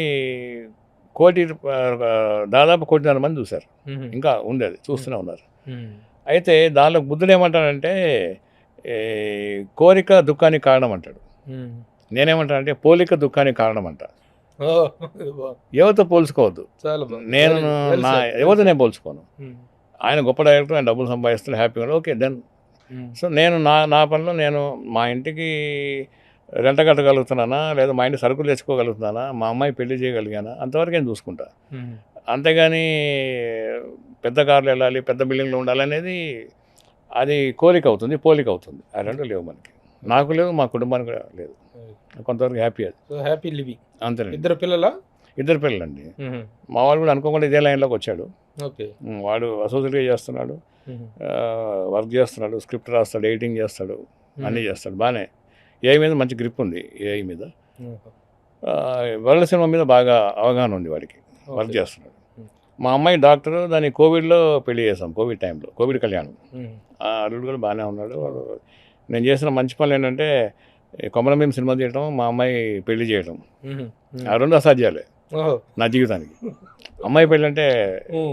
దాదాపు 1.5 మంది చూశారు. ఇంకా ఉండేది చూస్తూనే ఉన్నారు. అయితే దానిలో బుద్ధుడు ఏమంటాడంటే కోరిక దుఃఖానికి కారణం అంటాడు. నేనేమంటానంటే పోలిక దుఃఖానికి కారణం అంట. ఎవరితో పోల్చుకోవద్దు. నేను నా ఎవరితో నేను పోల్చుకోను. ఆయన గొప్ప డైరెక్టర్, ఆయన డబ్బులు సంపాదిస్తాడు, హ్యాపీగా ఓకే దెన్. సో నేను నా పనిలో నేను మా ఇంటికి రెంట కట్టగలుగుతున్నానా, లేదా మా ఇంటి సరుకులు తెచ్చుకోగలుగుతున్నానా, మా అమ్మాయి పెళ్లి చేయగలిగానా, అంతవరకు నేను చూసుకుంటా. అంతేగాని పెద్ద కార్లు వెళ్ళాలి, పెద్ద బిల్డింగ్లో ఉండాలనేది అది కోరిక అవుతుంది, పోలిక అవుతుంది. ఆ రెండు లేవు మనకి. నాకు లేవు, మా కుటుంబానికి లేదు. కొంతవరకు హ్యాపీ. అది హ్యాపీ లివింగ్. అంతేనండి. ఇద్దరు పిల్లలండి. మా వాడు కూడా అనుకోకుండా ఇదే లైన్లోకి వచ్చాడు. ఓకే. వాడు అసోసియేట్గా చేస్తున్నాడు, వర్క్ చేస్తున్నాడు, స్క్రిప్ట్ రాస్తాడు, ఎడిటింగ్ చేస్తాడు, అన్నీ చేస్తాడు బాగానే. ఏఐ మీద మంచి గ్రిప్ ఉంది. ఏఐ మీద వరల్డ్ సినిమా మీద బాగా అవగాహన ఉంది వాడికి. వర్క్ చేస్తున్నాడు. మా అమ్మాయి డాక్టర్, దాన్ని కోవిడ్లో పెళ్లి చేసాం. కోవిడ్ టైంలో, కోవిడ్ కళ్యాణం. అల్లుడు కూడా బాగానే ఉన్నాడు. నేను చేసిన మంచి పనులు ఏంటంటే కొమరం సినిమా చేయడం, మా అమ్మాయి పెళ్లి చేయడం. ఆ రెండు అసాధ్యాలే నా జీవితానికి. అమ్మాయి పెళ్ళి అంటే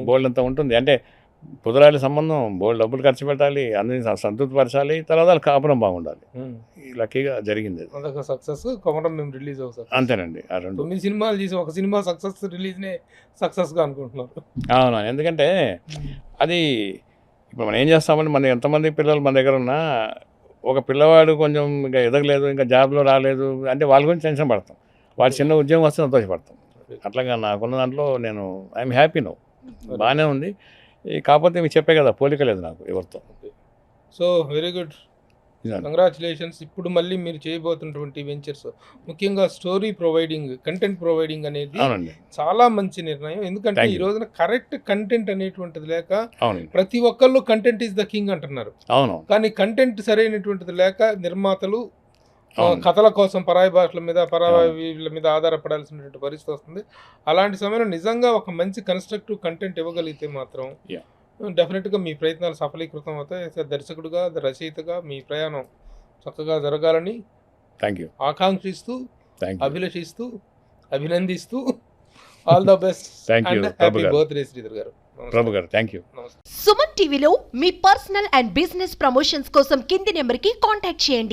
బోల్డ్ అంతా ఉంటుంది. అంటే కుదరాలి సంబంధం, బోల్డ్ డబ్బులు ఖర్చు పెట్టాలి, అందరినీ సంతృప్తిపరచాలి, తర్వాత వాళ్ళ కాపురం బాగుండాలి. లక్కీగా జరిగింది. సక్సెస్ కొమరం మేము రిలీజ్ అవుతాం. అంతేనండి. ఆ రెండు 9 సినిమాలు చేసి ఒక సినిమా సక్సెస్ రిలీజ్నే సక్సెస్గా అనుకుంటున్నారు. అవును. ఎందుకంటే అది ఇప్పుడు మనం ఏం చేస్తామంటే, మన ఎంతమంది పిల్లలు మన దగ్గర ఉన్నా ఒక పిల్లవాడు కొంచెం ఇంకా ఎదగలేదు, ఇంకా జాబ్లో రాలేదు అంటే వాళ్ళ గురించి టెన్షన్ పడతాం. వాడు చిన్న ఉద్యోగం వస్తే సంతోషపడతాం. అట్లాగా నాకున్న దాంట్లో నేను ఐఎమ్ హ్యాపీ నో, బాగానే ఉంది. కాకపోతే మీకు చెప్పే కదా, పోలిక లేదు నాకు ఎవరితో. So very good, congratulations. ఇప్పుడు మళ్ళీ మీరు చేయబోతున్నటువంటి వెంచర్స్, ముఖ్యంగా స్టోరీ ప్రొవైడింగ్, కంటెంట్ ప్రొవైడింగ్ అనేది చాలా మంచి నిర్ణయం. ఎందుకంటే ఈ రోజున కరెక్ట్ కంటెంట్ అనేటువంటిది లేక ప్రతి ఒక్కళ్ళు కంటెంట్ ఈజ్ ద కింగ్ అంటున్నారు. కానీ కంటెంట్ సరైనటువంటిది లేక నిర్మాతలు కథల కోసం పరాయి భాషల మీద, పరాయిల మీద ఆధారపడాల్సినటువంటి పరిస్థితి వస్తుంది. అలాంటి సమయంలో నిజంగా ఒక మంచి కన్స్ట్రక్టివ్ కంటెంట్ ఇవ్వగలిగితే మాత్రం డెఫినెట్గా మీ ప్రయత్నాలు సఫలీకృతం అవుతాయి. దర్శకుడిగా, రచయితగా మీ ప్రయాణం చక్కగా జరగాలని ఆకాంక్షిస్తూ, అభిలషిస్తూ, అభినందిస్తూ all the best and happy birthday Sridhar గారు. సుమన్ టీవీలో మీ పర్సనల్ అండ్ బిజినెస్ ప్రమోషన్స్ కోసం కింది నెంబర్కి కాంటాక్ట్ చేయండి.